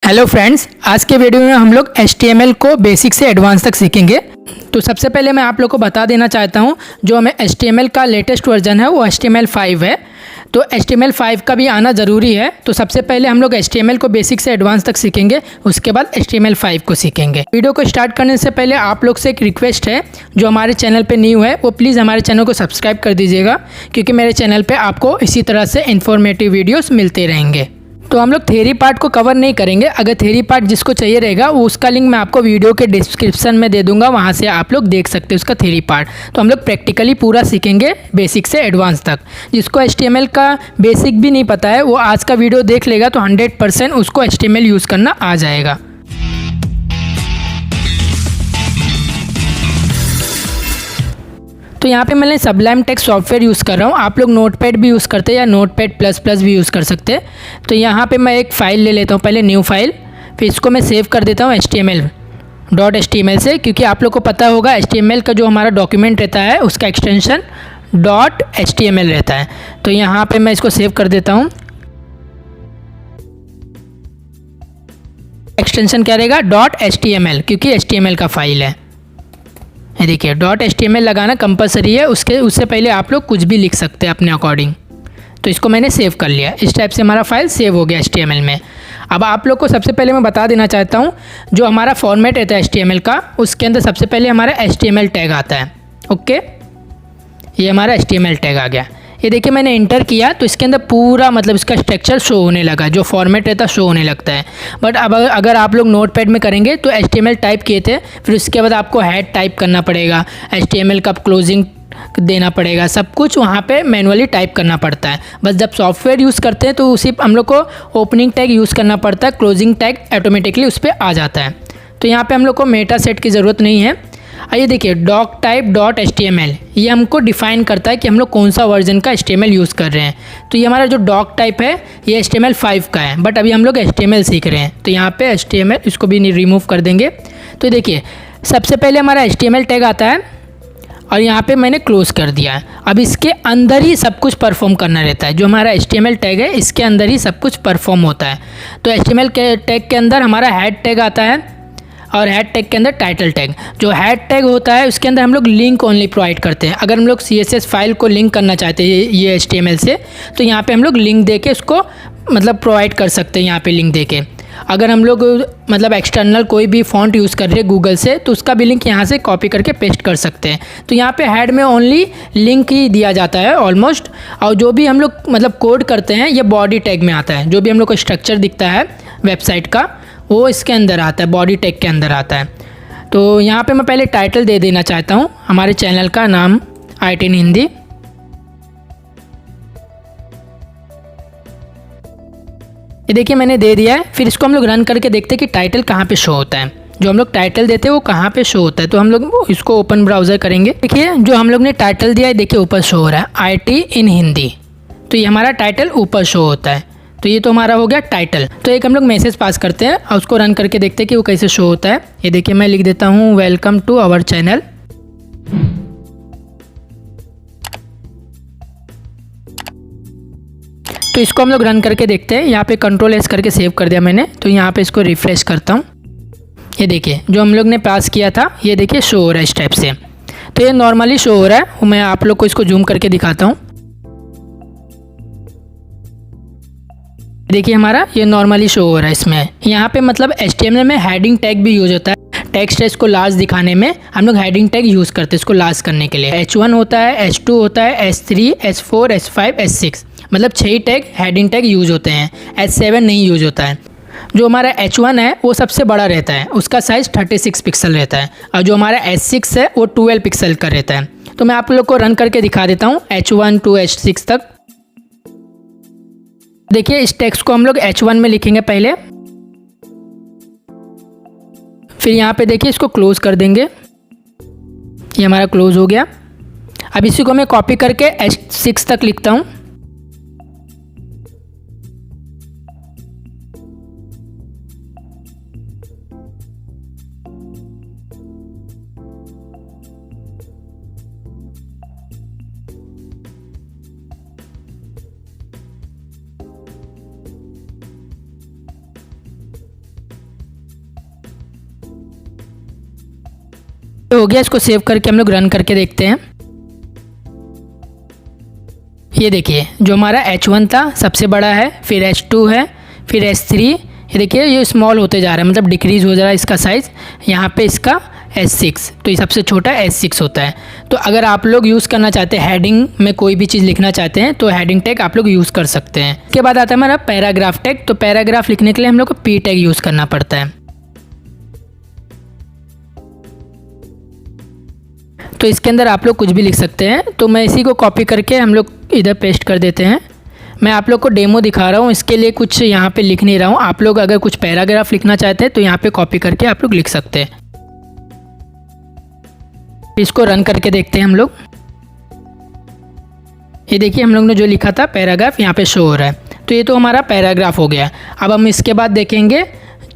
Hello friends, आज के video में हम लोग HTML को बेसिक से एडवांस तक सीखेंगे। तो सबसे पहले मैं आप लोग को बता देना चाहता हूं, जो हमें HTML का लेटेस्ट वर्जन है वो HTML5 है। तो HTML5 का भी आना ज़रूरी है। तो सबसे पहले हम लोग HTML को बेसिक से एडवांस तक सीखेंगे, उसके बाद HTML5 को सीखेंगे। वीडियो को स्टार्ट करने से पहले आप लोग से एक रिक्वेस्ट है, जो हमारे चैनल पे न्यू है वो प्लीज़ हमारे चैनल को सब्सक्राइब कर दीजिएगा, क्योंकि मेरे चैनल पे आपको इसी तरह से इन्फॉर्मेटिव वीडियोस मिलते रहेंगे। तो हम लोग थ्योरी पार्ट को कवर नहीं करेंगे। अगर थ्योरी पार्ट जिसको चाहिए रहेगा वो उसका लिंक मैं आपको वीडियो के डिस्क्रिप्शन में दे दूंगा, वहाँ से आप लोग देख सकते हैं उसका थ्योरी पार्ट। तो हम लोग प्रैक्टिकली पूरा सीखेंगे बेसिक से एडवांस तक। जिसको HTML का बेसिक भी नहीं पता है वो आज का वीडियो देख लेगा तो 100% उसको HTML यूज़ करना आ जाएगा। तो यहाँ पे मैंने सबलाइम टेक्स्ट सॉफ्टवेयर यूज़ कर रहा हूँ। आप लोग नोटपैड भी यूज़ करते हैं या नोटपैड प्लस भी यूज़ कर सकते हैं। तो यहाँ पे मैं एक फ़ाइल ले लेता हूँ, पहले न्यू फाइल, फिर इसको मैं सेव कर देता हूँ HTML से, क्योंकि आप लोग को पता होगा HTML का जो हमारा डॉक्यूमेंट रहता है उसका एक्सटेंशन .html रहता है। तो यहाँ पर मैं इसको सेव कर देता हूँ। एक्सटेंशन क्या रहेगा? .html, क्योंकि HTML का फाइल है। ये देखिए .html लगाना कंपलसरी है। उससे पहले आप लोग कुछ भी लिख सकते हैं अपने अकॉर्डिंग। तो इसको मैंने सेव कर लिया। इस टाइप से हमारा फाइल सेव हो गया HTML में। अब आप लोग को सबसे पहले मैं बता देना चाहता हूँ, जो हमारा फॉर्मेट रहता है HTML का, उसके अंदर सबसे पहले हमारा HTML टैग आता है। ओके, ये हमारा HTML टैग आ गया। ये देखिए मैंने इंटर किया तो इसके अंदर पूरा मतलब इसका स्ट्रक्चर शो होने लगा, जो फॉर्मेट रहता है शो होने लगता है। बट अब अगर आप लोग नोटपैड में करेंगे तो HTML टाइप किए थे, फिर उसके बाद आपको हेड टाइप करना पड़ेगा, HTML का क्लोजिंग देना पड़ेगा, सब कुछ वहाँ पे मैनुअली टाइप करना पड़ता है। बस जब सॉफ्टवेयर यूज़ करते हैं तो सिर्फ हम लोग को ओपनिंग टैग यूज़ करना पड़ता है, क्लोजिंग टैग ऑटोमेटिकली उस पर आ जाता है। तो यहाँ पर हम लोग को मेटा सेट की ज़रूरत नहीं है। आइए देखिए doctype.html, ये हमको डिफ़ाइन करता है कि हम लोग कौन सा वर्जन का HTML यूज़ कर रहे हैं। तो ये हमारा जो डॉक टाइप है ये HTML5 का है, बट अभी हम लोग HTML सीख रहे हैं। तो यहाँ पे HTML इसको भी रिमूव कर देंगे। तो देखिए सबसे पहले हमारा HTML टैग आता है और यहाँ पे मैंने क्लोज़ कर दिया है। अब इसके अंदर ही सब कुछ परफॉर्म करना रहता है। जो हमारा HTML टैग है इसके अंदर ही सब कुछ परफॉर्म होता है। तो HTML के टैग के अंदर हमारा हेड टैग आता है और हेड टैग के अंदर टाइटल टैग। जो हेड टैग होता है उसके अंदर हम लोग लिंक ओनली प्रोवाइड करते हैं। अगर हम लोग CSS फाइल को लिंक करना चाहते हैं ये HTML से, तो यहाँ पे हम लोग लिंक दे के उसको मतलब प्रोवाइड कर सकते हैं। यहाँ पे लिंक दे के अगर हम लोग मतलब एक्सटर्नल कोई भी फॉन्ट यूज़ कर रहे हैं गूगल से, तो उसका भी लिंक यहाँ से कॉपी करके पेस्ट कर सकते हैं। तो यहाँ पे हेड में ओनली लिंक ही दिया जाता है ऑलमोस्ट। और जो भी हम लोग मतलब कोड करते हैं ये बॉडी टैग में आता है। जो भी हम लोग को स्ट्रक्चर दिखता है वेबसाइट का वो इसके अंदर आता है, बॉडी टैग के अंदर आता है। तो यहाँ पे मैं पहले टाइटल दे देना चाहता हूँ, हमारे चैनल का नाम IT in हिंदी। ये देखिए मैंने दे दिया है। फिर इसको हम लोग रन करके देखते हैं कि टाइटल कहाँ पे शो होता है। जो हम लोग टाइटल देते हैं वो कहाँ पे शो होता है। तो हम लोग इसको ओपन ब्राउज़र करेंगे। देखिए जो हम लोग ने टाइटल दिया है, देखिए ऊपर शो हो रहा है IT in हिंदी। तो ये हमारा टाइटल ऊपर शो होता है। तो ये तो हमारा हो गया टाइटल। तो एक हम लोग मैसेज पास करते हैं और उसको रन करके देखते हैं कि वो कैसे शो होता है। ये देखिए मैं लिख देता हूँ वेलकम टू आवर चैनल। तो इसको हम लोग रन करके देखते हैं। यहाँ पे Ctrl+S करके सेव कर दिया मैंने। तो यहाँ पे इसको रिफ्रेश करता हूँ। ये देखिए जो हम लोग ने पास किया था ये देखिए शो हो रहा है इस टाइप से। तो ये नॉर्मली शो हो रहा है। मैं आप लोग को इसको जूम करके दिखाता हूँ। देखिए हमारा ये नॉर्मली शो हो रहा है इसमें। यहाँ पे मतलब HTML में हेडिंग टैग भी यूज़ होता है। टेक्स्ट को लार्ज दिखाने में हम लोग हेडिंग टैग यूज़ करते हैं, इसको लार्ज करने के लिए। H1 होता है, H2 होता है, H3, H4, H5, H6, मतलब 6 टैग हेडिंग टैग यूज़ होते हैं। H7 नहीं यूज़ होता है। जो हमारा H1 है वो सबसे बड़ा रहता है, उसका साइज़ 36 पिक्सल रहता है। और जो हमारा H6 है वो 12 पिक्सल का रहता है। तो मैं आप लोग को रन करके दिखा देता हूँ H1 to H6 तक। देखिए इस टेक्स्ट को हम लोग H1 में लिखेंगे पहले, फिर यहाँ पे देखिए इसको क्लोज कर देंगे। ये हमारा क्लोज हो गया। अब इसी को मैं कॉपी करके H6 तक लिखता हूँ। हो गया, इसको सेव करके हम लोग रन करके देखते हैं। ये देखिए जो हमारा H1 था सबसे बड़ा है, फिर H2 है, फिर S3, ये देखिए ये स्मॉल होते जा रहा है, मतलब डिक्रीज़ हो जा रहा है इसका साइज़। यहाँ पे इसका S6, तो ये सबसे छोटा S6 होता है। तो अगर आप लोग यूज़ करना चाहते हैं, हेडिंग में कोई भी चीज़ लिखना चाहते हैं, तो हेडिंग टैग आप लोग यूज़ कर सकते हैं। इसके बाद आता है हमारा पैराग्राफ टैग। तो पैराग्राफ लिखने के लिए हम लोग को P टैग यूज़ करना पड़ता है। तो इसके अंदर आप लोग कुछ भी लिख सकते हैं। तो मैं इसी को कॉपी करके हम लोग इधर पेस्ट कर देते हैं। मैं आप लोग को डेमो दिखा रहा हूँ, इसके लिए कुछ यहाँ पे लिख नहीं रहा हूँ। आप लोग अगर कुछ पैराग्राफ लिखना चाहते हैं तो यहाँ पे कॉपी करके आप लोग लिख सकते हैं। इसको रन करके देखते हैं हम लोग। ये देखिए हम लोग ने जो लिखा था पैराग्राफ यहाँ पे शो हो रहा है। तो ये तो हमारा पैराग्राफ हो गया। अब हम इसके बाद देखेंगे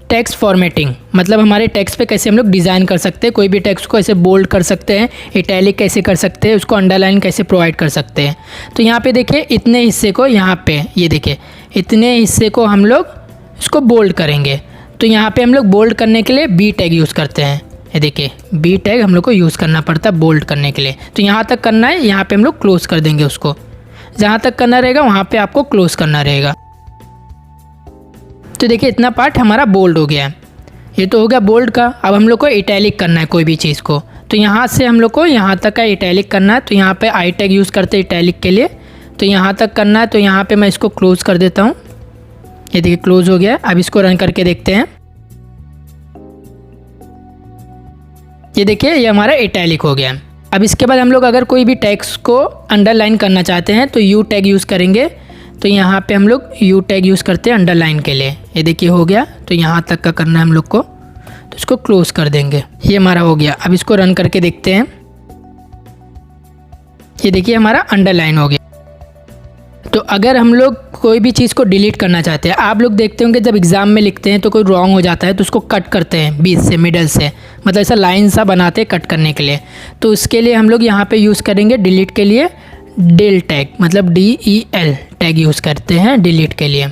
टेक्स्ट फॉर्मेटिंग, मतलब हमारे टेक्स्ट पे कैसे हम लोग डिज़ाइन कर सकते हैं। कोई भी टेक्स्ट को ऐसे बोल्ड कर सकते हैं, इटैलिक कैसे कर सकते हैं, उसको अंडरलाइन कैसे प्रोवाइड कर सकते हैं। तो यहाँ पे देखिए इतने हिस्से को यहाँ पे, ये देखिए इतने हिस्से को हम लोग इसको बोल्ड करेंगे। तो यहाँ पे हम लोग बोल्ड करने के लिए बी टैग यूज़ करते हैं। ये देखिए बी टैग हम लोग को यूज़ करना पड़ता है बोल्ड करने के लिए। तो यहाँ तक करना है, यहाँ पे हम लोग क्लोज़ कर देंगे उसको। जहाँ तक करना रहेगा वहाँ पे आपको क्लोज़ करना रहेगा। तो देखिए इतना पार्ट हमारा बोल्ड हो गया है। ये तो हो गया बोल्ड का। अब हम लोग को इटैलिक करना है कोई भी चीज़ को। तो यहाँ से हम लोग को यहाँ तक का इटैलिक करना है। तो यहाँ पे आई टैग यूज़ करते हैं इटैलिक के लिए। तो यहाँ तक करना है, तो यहाँ पे मैं इसको क्लोज़ कर देता हूँ। ये देखिए क्लोज़ हो गया। अब इसको रन करके देखते हैं। ये देखिए ये हमारा इटैलिक हो गया। अब इसके बाद हम लोग अगर कोई भी टेक्स्ट को अंडरलाइन करना चाहते हैं तो यू टैग यूज़ करेंगे। तो यहाँ पे हम लोग यू टैग यूज़ करते हैं अंडरलाइन के लिए। ये देखिए हो गया। तो यहाँ तक का करना है हम लोग को, तो इसको क्लोज़ कर देंगे। ये हमारा हो गया। अब इसको रन करके देखते हैं। ये देखिए हमारा अंडरलाइन हो गया। तो अगर हम लोग कोई भी चीज़ को डिलीट करना चाहते हैं, आप लोग देखते होंगे जब एग्ज़ाम में लिखते हैं तो कोई रॉन्ग हो जाता है तो उसको कट करते हैं बीच से, मिडल से, मतलब ऐसा लाइन सा बनाते हैं कट करने के लिए। तो उसके लिए हम लोग यहाँ पे यूज़ करेंगे डिलीट के लिए del टैग, मतलब DEL टैग यूज़ करते हैं डिलीट के लिए।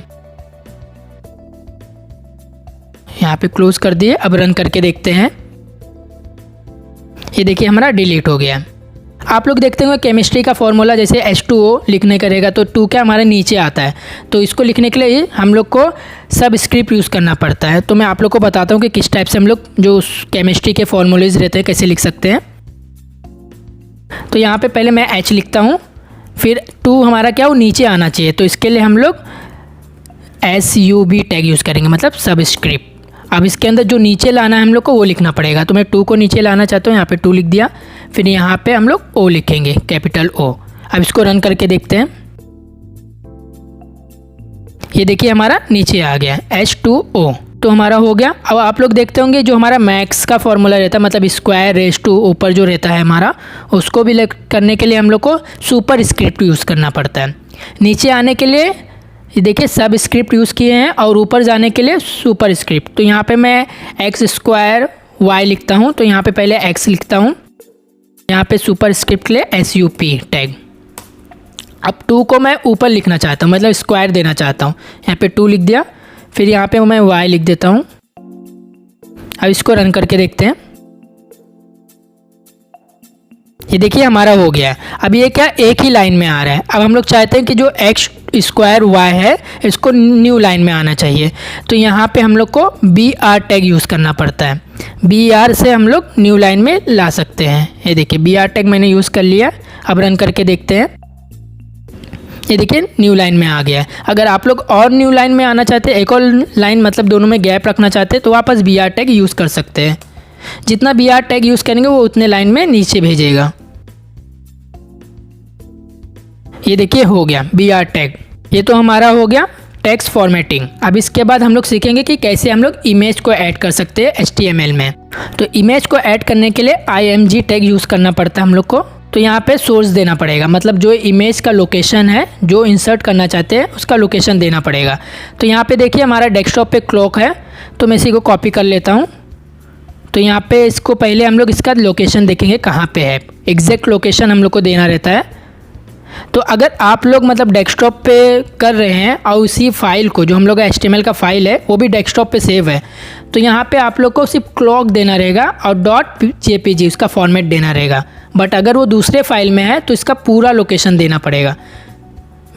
यहाँ पे क्लोज़ कर दिए। अब रन करके देखते हैं। ये देखिए हमारा डिलीट हो गया। आप लोग देखते होंगे केमिस्ट्री का फॉर्मूला जैसे H2O लिखने का रहेगा तो 2 क्या हमारे नीचे आता है। तो इसको लिखने के लिए हम लोग को सब स्क्रिप्ट यूज़ करना पड़ता है। तो मैं आप लोग को बताता हूँ कि किस टाइप से हम लोग जो केमिस्ट्री के फॉर्मूलेज रहते हैं कैसे लिख सकते हैं। तो यहाँ पे पहले मैं H लिखता हूँ, फिर 2 हमारा क्या वो नीचे आना चाहिए। तो इसके लिए हम लोग SUB टैग यूज़ करेंगे, मतलब सब स्क्रिप्ट। अब इसके अंदर जो नीचे लाना है हम लोग को वो लिखना पड़ेगा। तो मैं 2 को नीचे लाना चाहता हूँ, यहाँ पे 2 लिख दिया। फिर यहाँ पे हम लोग O लिखेंगे, कैपिटल O। अब इसको रन करके देखते हैं। ये देखिए हमारा नीचे आ गया H2O। तो हमारा हो गया। अब आप लोग देखते होंगे जो हमारा मैक्स का फॉर्मूला रहता है, मतलब स्क्वायर रेज टू ऊपर जो रहता है हमारा, उसको भी करने के लिए हम लोग को सुपर स्क्रिप्ट यूज़ करना पड़ता है। नीचे आने के लिए ये देखिए सब स्क्रिप्ट यूज़ किए हैं और ऊपर जाने के लिए सुपर स्क्रिप्ट। तो यहाँ पे मैं x² y लिखता हूँ। तो यहाँ पे पहले x लिखता हूँ, यहाँ पे सुपर स्क्रिप्ट के लिए SUP टैग। अब 2 को मैं ऊपर लिखना चाहता हूँ, मतलब स्क्वायर देना चाहता हूँ। यहाँ पे 2 लिख दिया। फिर यहाँ पे मैं y लिख देता हूँ। अब इसको रन करके देखते हैं। ये देखिए हमारा हो गया। अब ये क्या एक ही लाइन में आ रहा है। अब हम लोग चाहते हैं कि जो x² y है इसको न्यू लाइन में आना चाहिए। तो यहाँ पे हम लोग को BR टैग यूज़ करना पड़ता है। BR से हम लोग न्यू लाइन में ला सकते हैं। ये देखिए BR टैग मैंने यूज़ कर लिया। अब रन करके देखते हैं। ये देखिए न्यू लाइन में आ गया है। अगर आप लोग और न्यू लाइन में आना चाहते हैं, एक और लाइन मतलब दोनों में गैप रखना चाहते हैं, तो वापस BR टैग यूज़ कर सकते हैं। जितना BR टैग यूज़ करेंगे वो उतने लाइन में नीचे भेजेगा। ये देखिए हो गया BR टैग। ये तो हमारा हो गया टेक्स्ट फॉर्मेटिंग। अब इसके बाद हम लोग सीखेंगे कि कैसे हम लोग इमेज को ऐड कर सकते हैं HTML में। तो इमेज को ऐड करने के लिए IMG टैग यूज़ करना पड़ता है हम लोग को। तो यहाँ पे सोर्स देना पड़ेगा, मतलब जो इमेज का लोकेशन है जो इंसर्ट करना चाहते हैं उसका लोकेशन देना पड़ेगा। तो यहाँ पे देखिए हमारा डेस्कटॉप पे क्लॉक है, तो मैं इसी को कॉपी कर लेता हूँ। तो यहाँ पे इसको पहले हम लोग इसका लोकेशन देखेंगे कहाँ पे है, एग्जैक्ट लोकेशन हम लोग को देना रहता है। तो अगर आप लोग मतलब डेस्कटॉप पे कर रहे हैं और उसी फाइल को, जो हम लोग का HTML का फाइल है वो भी डेस्कटॉप पे सेव है, तो यहाँ पे आप लोग को सिर्फ क्लॉक देना रहेगा और .jpg उसका फॉर्मेट देना रहेगा। बट अगर वो दूसरे फाइल में है तो इसका पूरा लोकेशन देना पड़ेगा।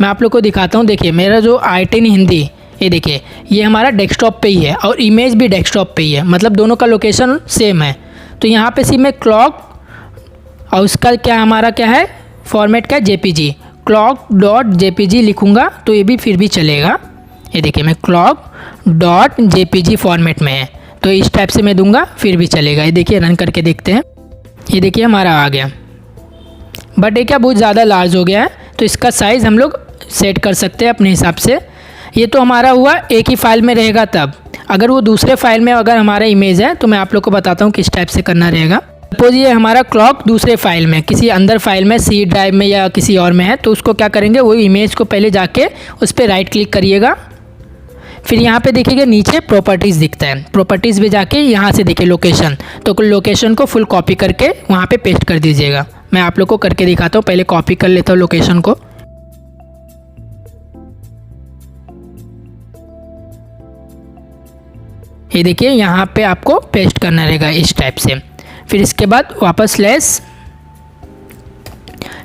मैं आप लोग को दिखाता हूँ। देखिए मेरा जो i10 हिंदी, ये देखिए ये हमारा डेस्कटॉप पे ही है और इमेज भी डेस्कटॉप पे ही है, मतलब दोनों का लोकेशन सेम है। तो यहाँ पे सिर्फ मैं क्लॉक और उसका क्या हमारा क्या है फॉर्मेट का JPG, clock.jpg लिखूँगा तो ये भी फिर भी चलेगा। ये देखिए मैं clock.jpg फॉर्मेट में है तो इस टाइप से मैं दूंगा फिर भी चलेगा। ये देखिए रन करके देखते हैं। ये देखिए हमारा आ गया, बट ये क्या बहुत ज़्यादा लार्ज हो गया है, तो इसका साइज़ हम लोग सेट कर सकते हैं अपने हिसाब से। ये तो हमारा हुआ एक ही फाइल में रहेगा। तब अगर वो दूसरे फाइल में अगर हमारा इमेज है तो मैं आप लोग को बताता हूँ किस टाइप से करना रहेगा। सपोज ये हमारा क्लॉक दूसरे फाइल में, किसी अंदर फाइल में C ड्राइव में या किसी और में है, तो उसको क्या करेंगे, वो इमेज को पहले जाके उस पर राइट क्लिक करिएगा। फिर यहाँ पे देखिएगा नीचे प्रॉपर्टीज़ दिखता है, प्रॉपर्टीज़ में जाके यहाँ से देखिए लोकेशन, तो लोकेशन को फुल कॉपी करके वहाँ पे पेस्ट कर दीजिएगा। मैं आप लोग को करके दिखाता हूँ, पहले कॉपी कर लेता हूँ लोकेशन को। ये देखिए यहाँ पे आपको पेस्ट करना रहेगा इस टाइप से। फिर इसके बाद वापस स्लैश,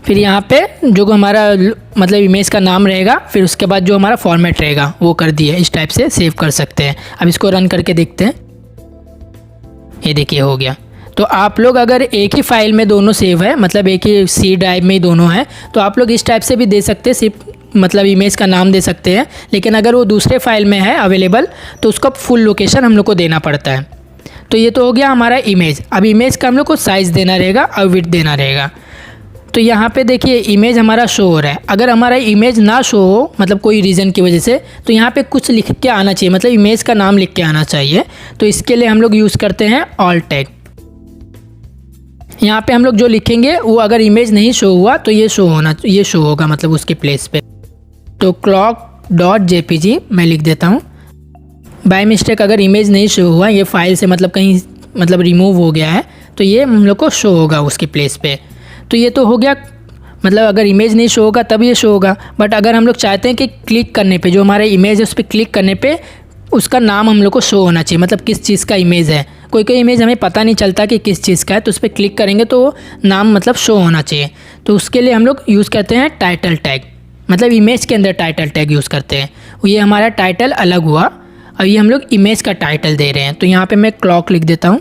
फिर यहाँ पे जो हमारा मतलब इमेज का नाम रहेगा, फिर उसके बाद जो हमारा फॉर्मेट रहेगा वो कर दिए। इस टाइप से सेव कर सकते हैं। अब इसको रन करके देखते हैं। ये देखिए हो गया। तो आप लोग अगर एक ही फाइल में दोनों सेव है, मतलब एक ही C ड्राइव में ही दोनों है, तो आप लोग इस टाइप से भी दे सकते हैं, सिर्फ मतलब इमेज का नाम दे सकते हैं। लेकिन अगर वो दूसरे फाइल में है अवेलेबल तो उसका फुल लोकेशन हम लोग को देना पड़ता है। तो ये तो हो गया हमारा इमेज। अब इमेज का हम लोग को साइज़ देना रहेगा और विड्थ देना रहेगा। तो यहाँ पे देखिए इमेज हमारा शो हो रहा है। अगर हमारा इमेज ना शो हो, मतलब कोई रीज़न की वजह से, तो यहाँ पे कुछ लिख के आना चाहिए, मतलब इमेज का नाम लिख के आना चाहिए। तो इसके लिए हम लोग यूज़ करते हैं ऑल्ट टैग। यहाँ पे हम लोग जो लिखेंगे वो अगर इमेज नहीं शो हुआ तो ये शो होगा, मतलब उसके प्लेस पे। तो clock.jpg मैं लिख देता हूँ। बाय मिस्टेक अगर इमेज नहीं शो हुआ, ये फाइल से मतलब कहीं मतलब रिमूव हो गया है, तो ये हम लोग को शो होगा उसके प्लेस पे। तो ये तो हो गया, मतलब अगर इमेज नहीं शो होगा तब ये शो होगा। बट अगर हम लोग चाहते हैं कि क्लिक करने पे जो हमारा इमेज है उस पर क्लिक करने पे उसका नाम हम लोग को शो होना चाहिए, मतलब किस चीज़ का इमेज है। कोई कोई इमेज हमें पता नहीं चलता कि किस चीज़ का है, तो उस पर क्लिक करेंगे तो नाम मतलब शो होना चाहिए। तो उसके लिए हम लोग यूज़ करते हैं टाइटल टैग, मतलब इमेज के अंदर टाइटल टैग यूज़ करते हैं। ये हमारा टाइटल अलग हुआ, अब ये हम लोग इमेज का टाइटल दे रहे हैं। तो यहाँ पे मैं क्लॉक लिख देता हूँ।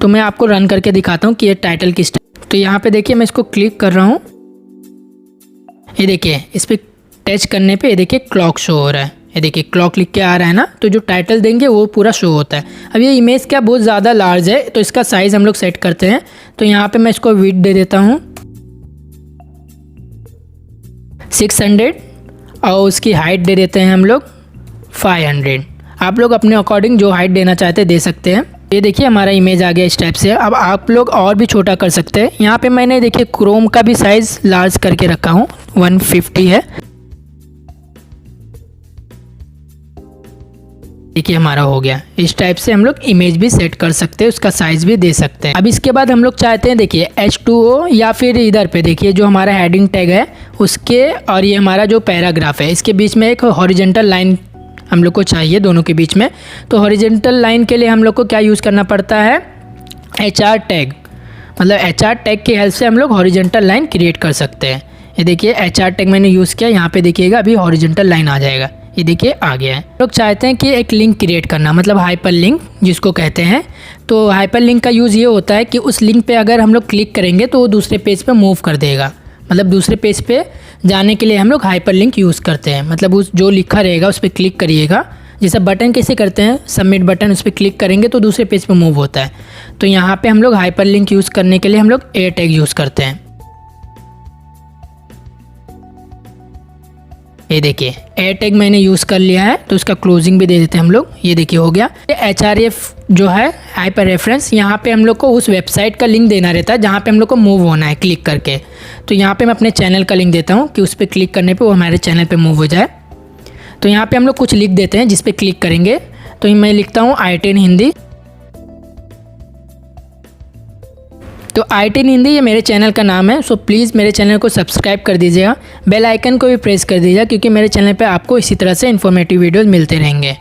तो मैं आपको रन करके दिखाता हूँ कि ये टाइटल किस। तो यहाँ पे देखिए मैं इसको क्लिक कर रहा हूँ। ये देखिए इस पर टच करने पे ये देखिए क्लॉक शो हो रहा है। ये देखिए क्लॉक लिख के आ रहा है ना, तो जो टाइटल देंगे वो पूरा शो होता है। अब ये इमेज क्या बहुत ज़्यादा लार्ज है, तो इसका साइज़ हम लोग सेट करते हैं। तो यहाँ पे मैं इसको विड्थ दे देता हूँ 600 और उसकी हाइट दे देते हैं हम लोग 500। आप लोग अपने अकॉर्डिंग जो हाइट देना चाहते हैं दे सकते हैं। ये देखिए हमारा इमेज आ गया इस टाइप से। अब आप लोग और भी छोटा कर सकते हैं। यहाँ पे मैंने देखिए क्रोम का भी साइज़ लार्ज करके रखा हूँ, 150 है। देखिए हमारा हो गया। इस टाइप से हम लोग इमेज भी सेट कर सकते हैं, उसका साइज़ भी दे सकते हैं। अब इसके बाद हम लोग चाहते हैं देखिए H2O या फिर इधर पे देखिए जो हमारा हेडिंग टैग है उसके और ये हमारा जो पैराग्राफ है इसके बीच में एक हॉरिजेंटल लाइन हम लोग को चाहिए दोनों के बीच में। तो हॉरिजेंटल लाइन के लिए हम लोग को क्या यूज़ करना पड़ता है, HR टैग, मतलब HR टैग की हेल्प से हम लोग हॉरिजेंटल लाइन क्रिएट कर सकते हैं। ये देखिए HR टैग मैंने यूज़ किया, यहाँ पे देखिएगा अभी हॉरिजेंटल लाइन आ जाएगा। ये देखिए आ गया है। लोग चाहते हैं कि एक लिंक क्रिएट करना, मतलब हाइपर लिंक जिसको कहते हैं। तो हाइपर लिंक का यूज़ ये होता है कि उस लिंक पे अगर हम लोग क्लिक करेंगे तो वो दूसरे पेज पे मूव कर देगा, मतलब दूसरे पेज पे जाने के लिए हम लोग हाइपर लिंक यूज़ करते हैं। मतलब उस जो लिखा रहेगा उस पर क्लिक करिएगा, जैसे बटन कैसे करते हैं सबमिट बटन, उस पर क्लिक करेंगे तो दूसरे पेज पे मूव होता है। तो यहाँ पे हम लोग हाइपर लिंक यूज़ करने के लिए हम लोग ए टैग यूज़ करते हैं। ये देखिए ए टैग मैंने यूज़ कर लिया है, तो उसका क्लोजिंग भी दे देते हैं हम लोग। ये देखिए हो गया। HRF जो है हाइपर रेफरेंस, यहाँ पे हम लोग को उस वेबसाइट का लिंक देना रहता है जहाँ पे हम लोग को मूव होना है क्लिक करके। तो यहाँ पे मैं अपने चैनल का लिंक देता हूँ कि उस पर क्लिक करने पे वो हमारे चैनल पे मूव हो जाए। तो यहाँ पे हम लोग कुछ लिख देते हैं जिस पे क्लिक करेंगे। तो मैं लिखता हूँ i10 हिंदी। तो IT इन हिंदी ये मेरे चैनल का नाम है। सो प्लीज़ मेरे चैनल को सब्सक्राइब कर दीजिएगा, बेल आइकन को भी प्रेस कर दीजिएगा, क्योंकि मेरे चैनल पे आपको इसी तरह से इन्फॉर्मेटिव वीडियोस मिलते रहेंगे।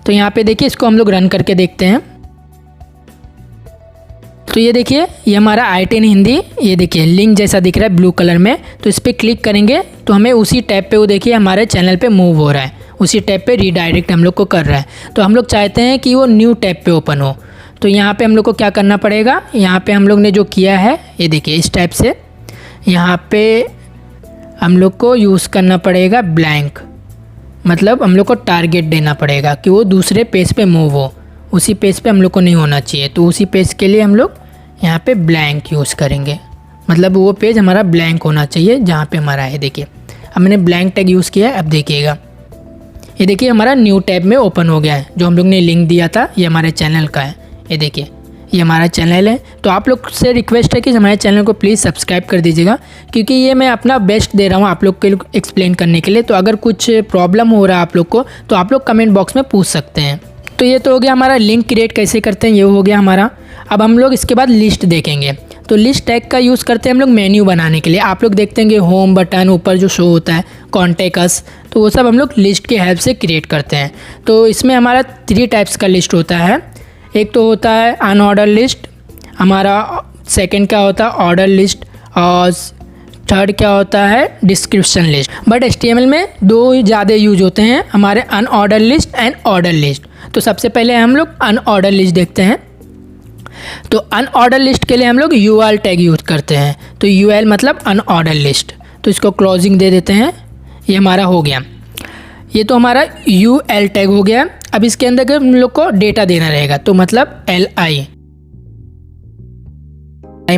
तो यहाँ पे देखिए, इसको हम लोग रन करके देखते हैं। तो ये देखिए, ये हमारा IT इन हिंदी, ये देखिए लिंक जैसा दिख रहा है ब्लू कलर में। तो इस पर क्लिक करेंगे तो हमें उसी टैब पे वो देखिए हमारे चैनल पे मूव हो रहा है, उसी टैब पे रीडायरेक्ट हम लोग को कर रहा है। तो हम लोग चाहते हैं कि वो न्यू टैब पे ओपन हो। तो यहाँ पे हम लोग को क्या करना पड़ेगा, यहाँ पे हम लोग ने जो किया है ये देखिए इस टाइप से यहाँ पे हम लोग को यूज़ करना पड़ेगा ब्लैंक, मतलब हम लोग को टारगेट देना पड़ेगा कि वो दूसरे पेज पे मूव हो, उसी पेज पे हम लोग को नहीं होना चाहिए। तो उसी पेज के लिए हम लोग यहाँ पे ब्लैंक यूज़ करेंगे, मतलब वो पेज हमारा ब्लैंक होना चाहिए जहाँ पे हमारा है। देखिए अब मैंने ब्लैंक टैग यूज़ किया है। अब देखिएगा ये देखिए हमारा न्यू टैब में ओपन हो गया है। जो हम लोग ने लिंक दिया था ये हमारे चैनल का है, ये देखिए ये हमारा चैनल है। तो आप लोग से रिक्वेस्ट है कि हमारे चैनल को प्लीज़ सब्सक्राइब कर दीजिएगा, क्योंकि ये मैं अपना बेस्ट दे रहा हूँ आप लोग के एक्सप्लेन करने के लिए। तो अगर कुछ प्रॉब्लम हो रहा है आप लोग को तो आप लोग कमेंट बॉक्स में पूछ सकते हैं। तो ये तो हो गया हमारा लिंक क्रिएट कैसे करते हैं, ये हो गया हमारा। अब हम लोग इसके बाद लिस्ट देखेंगे। तो लिस्ट टैग का यूज़ करते हैं हम लोग मेन्यू बनाने के लिए। आप लोग देखते हैं कि होम बटन ऊपर जो शो होता है, कॉन्टेक्ट अस, तो वो सब हम लोग लिस्ट के हेल्प से क्रिएट करते हैं। तो इसमें हमारा 3 टाइप्स का लिस्ट होता है। एक तो होता है अनऑर्डर लिस्ट, हमारा सेकंड क्या होता है ऑर्डर लिस्ट, और थर्ड क्या होता है डिस्क्रिप्शन लिस्ट। बट HTML में 2 ज़्यादा यूज होते हैं, हमारे unordered list and order list. तो सबसे पहले हम लोग अनऑर्डर लिस्ट देखते हैं। तो अनऑर्डर लिस्ट के लिए हम लोग UL टैग यूज करते हैं। तो UL मतलब अनऑर्डर लिस्ट। तो इसको क्लोजिंग दे देते हैं, ये हमारा हो गया। ये तो हमारा UL टैग हो गया। अब इसके अंदर हम लोग को डेटा देना रहेगा, तो मतलब LI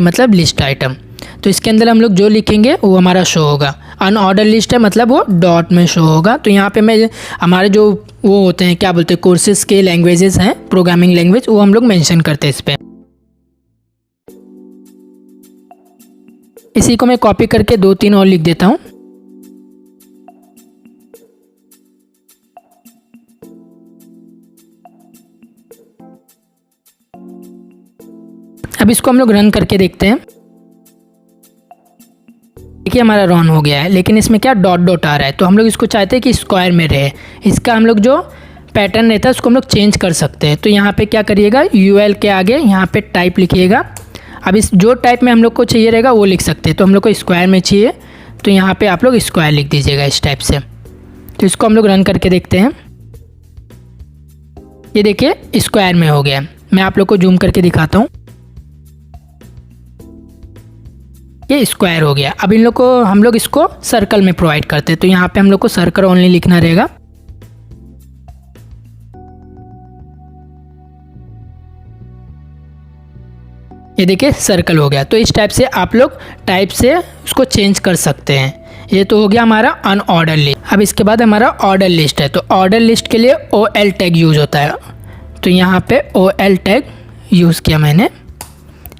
मतलब लिस्ट आइटम। तो इसके अंदर हम लोग जो लिखेंगे वो हमारा शो होगा। अनऑर्डर लिस्ट है मतलब वो डॉट में शो होगा। तो यहाँ पे मैं हमारे जो वो होते हैं क्या बोलते हैं कोर्सेज के लैंग्वेजेस हैं, प्रोग्रामिंग लैंग्वेज, वो हम लोग मेंशन करते हैं इस पर। इसी को मैं कॉपी करके 2-3 और लिख देता हूँ। अब इसको हम लोग रन करके देखते हैं। देखिए हमारा रन हो गया है, लेकिन इसमें क्या डॉट डॉट आ रहा है। तो हम लोग इसको चाहते हैं कि स्क्वायर में रहे। इसका हम लोग जो पैटर्न रहता है उसको हम लोग चेंज कर सकते हैं। तो यहाँ पे क्या करिएगा, UL के आगे यहाँ पे टाइप लिखिएगा। अब इस जो टाइप में हम लोग को चाहिए रहेगा वो लिख सकते हैं। तो हम लोग को स्क्वायर में चाहिए, तो यहाँ पे आप लोग स्क्वायर लिख दीजिएगा इस टाइप से। तो इसको हम लोग रन करके देखते हैं। ये देखिए स्क्वायर में हो गया। मैं आप लोग को जूम करके दिखाता हूँ, ये स्क्वायर हो गया। अब इन लोग को हम लोग इसको सर्कल में प्रोवाइड करते हैं। तो यहाँ पे हम लोग को सर्कल ओनली लिखना रहेगा। ये देखिए सर्कल हो गया। तो इस टाइप से आप लोग टाइप से उसको चेंज कर सकते हैं। ये तो हो गया हमारा अनऑर्डर लिस्ट। अब इसके बाद हमारा ऑर्डर लिस्ट है। तो ऑर्डर लिस्ट के लिए OL टैग यूज होता है। तो यहाँ पे OL टैग यूज़ किया मैंने,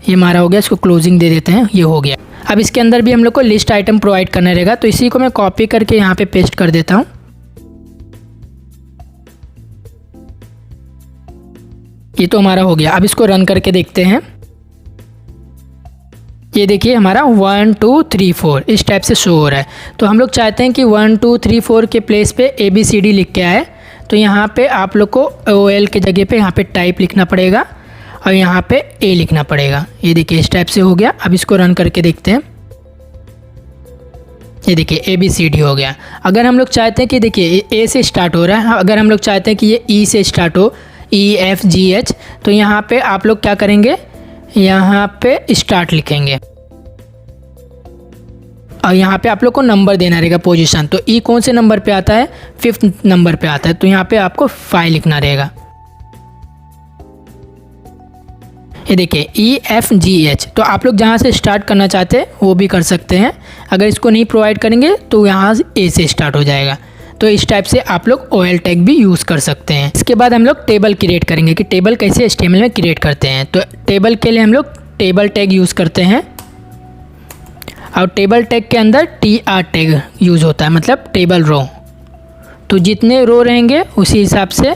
ये हमारा हो गया। इसको क्लोजिंग दे देते हैं, ये हो गया। अब इसके अंदर भी हम लोग को लिस्ट आइटम प्रोवाइड करना रहेगा। तो इसी को मैं कॉपी करके यहाँ पे पेस्ट कर देता हूँ। ये तो हमारा हो गया। अब इसको रन करके देखते हैं। ये देखिए हमारा 1 2 3 4 इस टाइप से शो हो रहा है। तो हम लोग चाहते हैं कि 1 2 3 4 के प्लेस पे ABCD लिख के आए। तो यहाँ पे आप लोग को OL के जगह पे यहाँ पे टाइप लिखना पड़ेगा और यहाँ पे A लिखना पड़ेगा। ये देखिए इस टाइप से हो गया। अब इसको रन करके देखते हैं। ये देखिए ABCD हो गया। अगर हम लोग चाहते हैं कि देखिए A से स्टार्ट हो रहा है, अगर हम लोग चाहते हैं कि ये E से स्टार्ट हो, EFGH, तो यहाँ पे आप लोग क्या करेंगे, यहाँ पे स्टार्ट लिखेंगे और यहाँ पे आप लोग को नंबर देना रहेगा पोजीशन। तो E कौन से नंबर पे आता है, 5th नंबर पे आता है। तो यहाँ पे आपको 5 लिखना रहेगा। ये देखिए EFGH। तो आप लोग जहाँ से स्टार्ट करना चाहते हैं वो भी कर सकते हैं। अगर इसको नहीं प्रोवाइड करेंगे तो यहाँ A से स्टार्ट हो जाएगा। तो इस टाइप से आप लोग OL टैग भी यूज़ कर सकते हैं। इसके बाद हम लोग टेबल क्रिएट करेंगे कि टेबल कैसे HTML में क्रिएट करते हैं। तो टेबल के लिए हम लोग टेबल टैग यूज़ करते हैं और टेबल टैग के अंदर TR टैग यूज़ होता है, मतलब टेबल रो। तो जितने रो रहेंगे उसी हिसाब से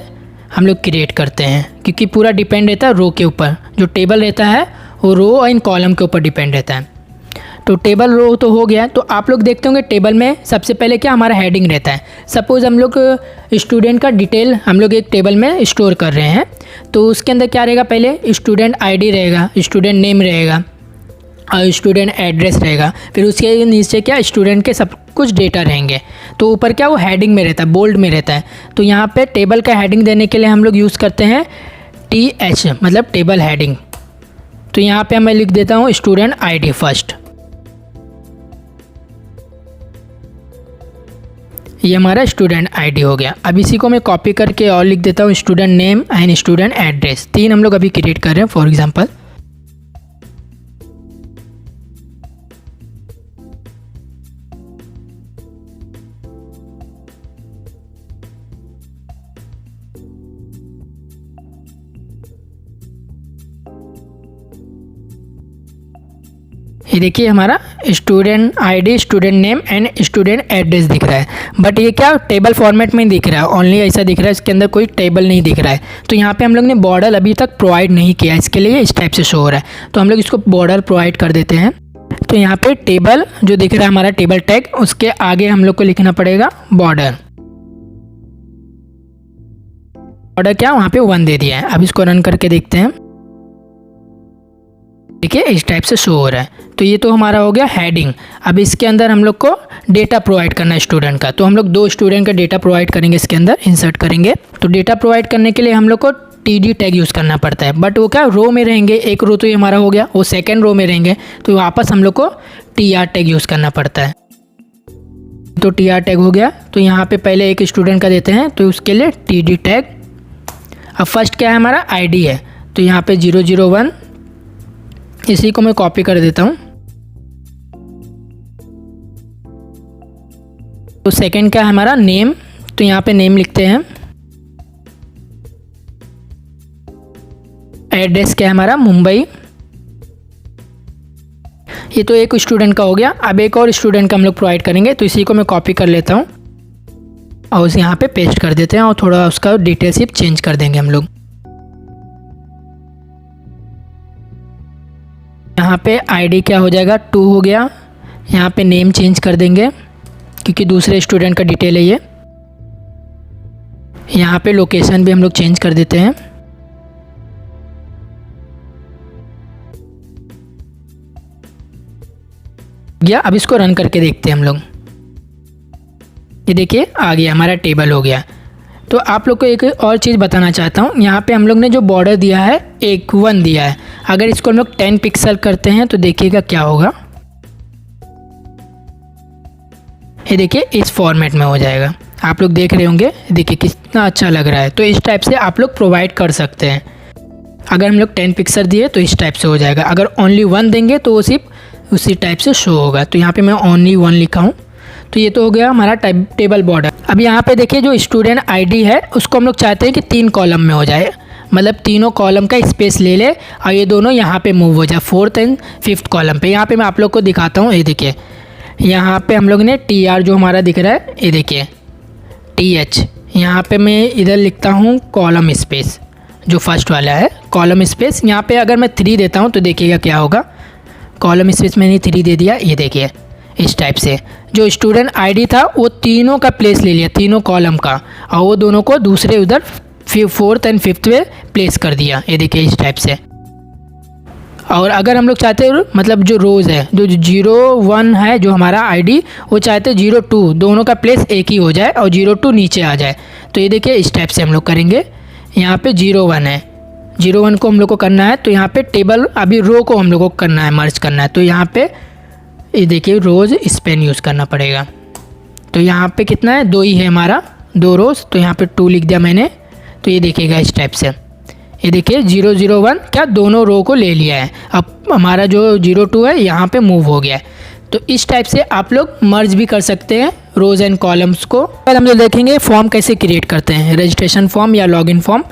हम लोग क्रिएट करते हैं, क्योंकि पूरा डिपेंड रहता है रो के ऊपर। जो टेबल रहता है वो रो एंड कॉलम के ऊपर डिपेंड रहता है। तो टेबल रो तो हो गया। तो आप लोग देखते होंगे टेबल में सबसे पहले क्या हमारा हेडिंग रहता है। सपोज़ हम लोग स्टूडेंट का डिटेल हम लोग एक टेबल में स्टोर कर रहे हैं, तो उसके अंदर क्या रहेगा, पहले स्टूडेंट आईडी रहेगा, स्टूडेंट नेम रहेगा और स्टूडेंट एड्रेस रहेगा। फिर उसके नीचे क्या स्टूडेंट के सब कुछ डेटा रहेंगे। तो ऊपर क्या वो हेडिंग में रहता है, बोल्ड में रहता है। तो यहाँ पे टेबल का हेडिंग देने के लिए हम लोग यूज़ करते हैं TH, मतलब टेबल हेडिंग। तो यहाँ पे मैं लिख देता हूँ स्टूडेंट आईडी फर्स्ट। ये हमारा स्टूडेंट आईडी हो गया। अब इसी को मैं कॉपी करके और लिख देता हूँ student name and student address. 3 हम लोग अभी क्रिएट कर रहे हैं फॉर एग्जांपल। ये देखिए हमारा student ID, student name and student address दिख रहा है। बट ये क्या टेबल फॉर्मेट में दिख रहा है, ओनली ऐसा दिख रहा है, इसके अंदर कोई टेबल नहीं दिख रहा है। तो यहाँ पे हम लोग ने बॉर्डर अभी तक प्रोवाइड नहीं किया, इसके लिए इस टाइप से शो हो रहा है। तो हम लोग इसको बॉर्डर प्रोवाइड कर देते हैं। तो यहाँ पे टेबल जो दिख रहा है हमारा टेबल टैग, उसके आगे हम लोग को लिखना पड़ेगा बॉर्डर। बॉर्डर क्या वहाँ पे 1 दे दिया है। अब इसको रन करके देखते हैं। देखिए इस टाइप से शो हो रहा है। तो ये तो हमारा हो गया हेडिंग। अब इसके अंदर हम लोग को डेटा प्रोवाइड करना है स्टूडेंट का। तो हम लोग 2 स्टूडेंट का डेटा प्रोवाइड करेंगे, इसके अंदर इंसर्ट करेंगे। तो डेटा प्रोवाइड करने के लिए हम लोग को TD टैग यूज़ करना पड़ता है। बट वो क्या रो में रहेंगे, एक रो तो ये हमारा हो गया, वो सेकेंड रो में रहेंगे। तो वापस हम लोग को TR टैग यूज़ करना पड़ता है। तो TR टैग हो गया। तो यहाँ पे पहले एक स्टूडेंट का देते हैं, तो उसके लिए TD टैग। अब फर्स्ट क्या है हमारा ID है, तो यहाँ पे 001, इसी को मैं कॉपी कर देता हूँ। तो सेकंड क्या है हमारा नेम, तो यहाँ पे नेम लिखते हैं। एड्रेस क्या है हमारा मुंबई। ये तो एक स्टूडेंट का हो गया। अब एक और स्टूडेंट का हम लोग प्रोवाइड करेंगे, तो इसी को मैं कॉपी कर लेता हूँ और उसे यहाँ पे पेस्ट कर देते हैं और थोड़ा उसका डिटेल सिर्फ चेंज कर देंगे हम लोग। यहाँ पे आईडी क्या हो जाएगा 2 हो गया। यहाँ पे नेम चेंज कर देंगे क्योंकि दूसरे स्टूडेंट का डिटेल है ये। यहाँ पे लोकेशन भी हम लोग चेंज कर देते हैं। गया। अब इसको रन करके देखते हैं हम लोग। ये देखिए आ गया, हमारा टेबल हो गया। तो आप लोग को एक और चीज़ बताना चाहता हूँ। यहाँ पे हम लोग ने जो बॉर्डर दिया है 1 दिया है। अगर इसको हम लोग 10 पिक्सल करते हैं तो देखिएगा क्या होगा। ये देखिए इस फॉर्मेट में हो जाएगा। आप लोग देख रहे होंगे, देखिए कितना अच्छा लग रहा है। तो इस टाइप से आप लोग प्रोवाइड कर सकते हैं। अगर हम लोग 10 पिक्सल दिए तो इस टाइप से हो जाएगा। अगर ओनली 1 देंगे तो वो सिर्फ उसी टाइप से शो होगा। तो यहाँ पे मैं ओनली 1 लिखा हूँ। तो ये तो हो गया हमारा टेबल बॉर्डर। अब यहाँ पे देखिए जो स्टूडेंट आईडी है उसको हम लोग चाहते हैं कि 3 कॉलम में हो जाए, मतलब तीनों कॉलम का स्पेस ले ले और ये दोनों यहाँ पे मूव हो जाए 4th एंड 5th कॉलम पे। यहाँ पे मैं आप लोग को दिखाता हूँ। ये देखिए यहाँ पे हम लोग ने TR जो हमारा दिख रहा है, ये देखिए TH। यहाँ पे मैं इधर लिखता हूँ कॉलम स्पेस, जो फर्स्ट वाला है कॉलम स्पेस। यहाँ पे अगर मैं 3 देता हूँ तो देखिएगा क्या होगा। कॉलम स्पेस मैंने 3 दे दिया। ये देखिए इस टाइप से जो स्टूडेंट आईडी था वो तीनों का प्लेस ले लिया, तीनों कॉलम का, और वो दोनों को दूसरे उधर 4th एंड 5th में प्लेस कर दिया। ये देखिए इस टाइप से। और अगर हम लोग चाहते हैं मतलब जो रोज़ है, जो 01 है जो हमारा आईडी, वो चाहते 02, दोनों का प्लेस एक ही हो जाए और 02 नीचे आ जाए। तो ये देखिए इस टाइप से हम लोग करेंगे। यहाँ पे 01 है, 01 को हम लोग को करना है। तो यहाँ पे टेबल अभी रो को हम लोग को करना है, मर्ज करना है। तो यहाँ पे ये देखिए रोज़ स्पेन यूज़ करना पड़ेगा। तो यहाँ पे कितना है 2 ही है हमारा, 2 रोज़। तो यहाँ पे 2 लिख दिया मैंने। तो ये देखिएगा इस टाइप से। ये देखिए 001 क्या दोनों रो को ले लिया है। अब हमारा जो 02 है यहाँ पे मूव हो गया है। तो इस टाइप से आप लोग मर्ज भी कर सकते हैं रोज़ एंड कॉलम्स को। पहले हम लोग देखेंगे फॉर्म कैसे क्रिएट करते हैं, रजिस्ट्रेशन फॉर्म या लॉगिन फॉर्म।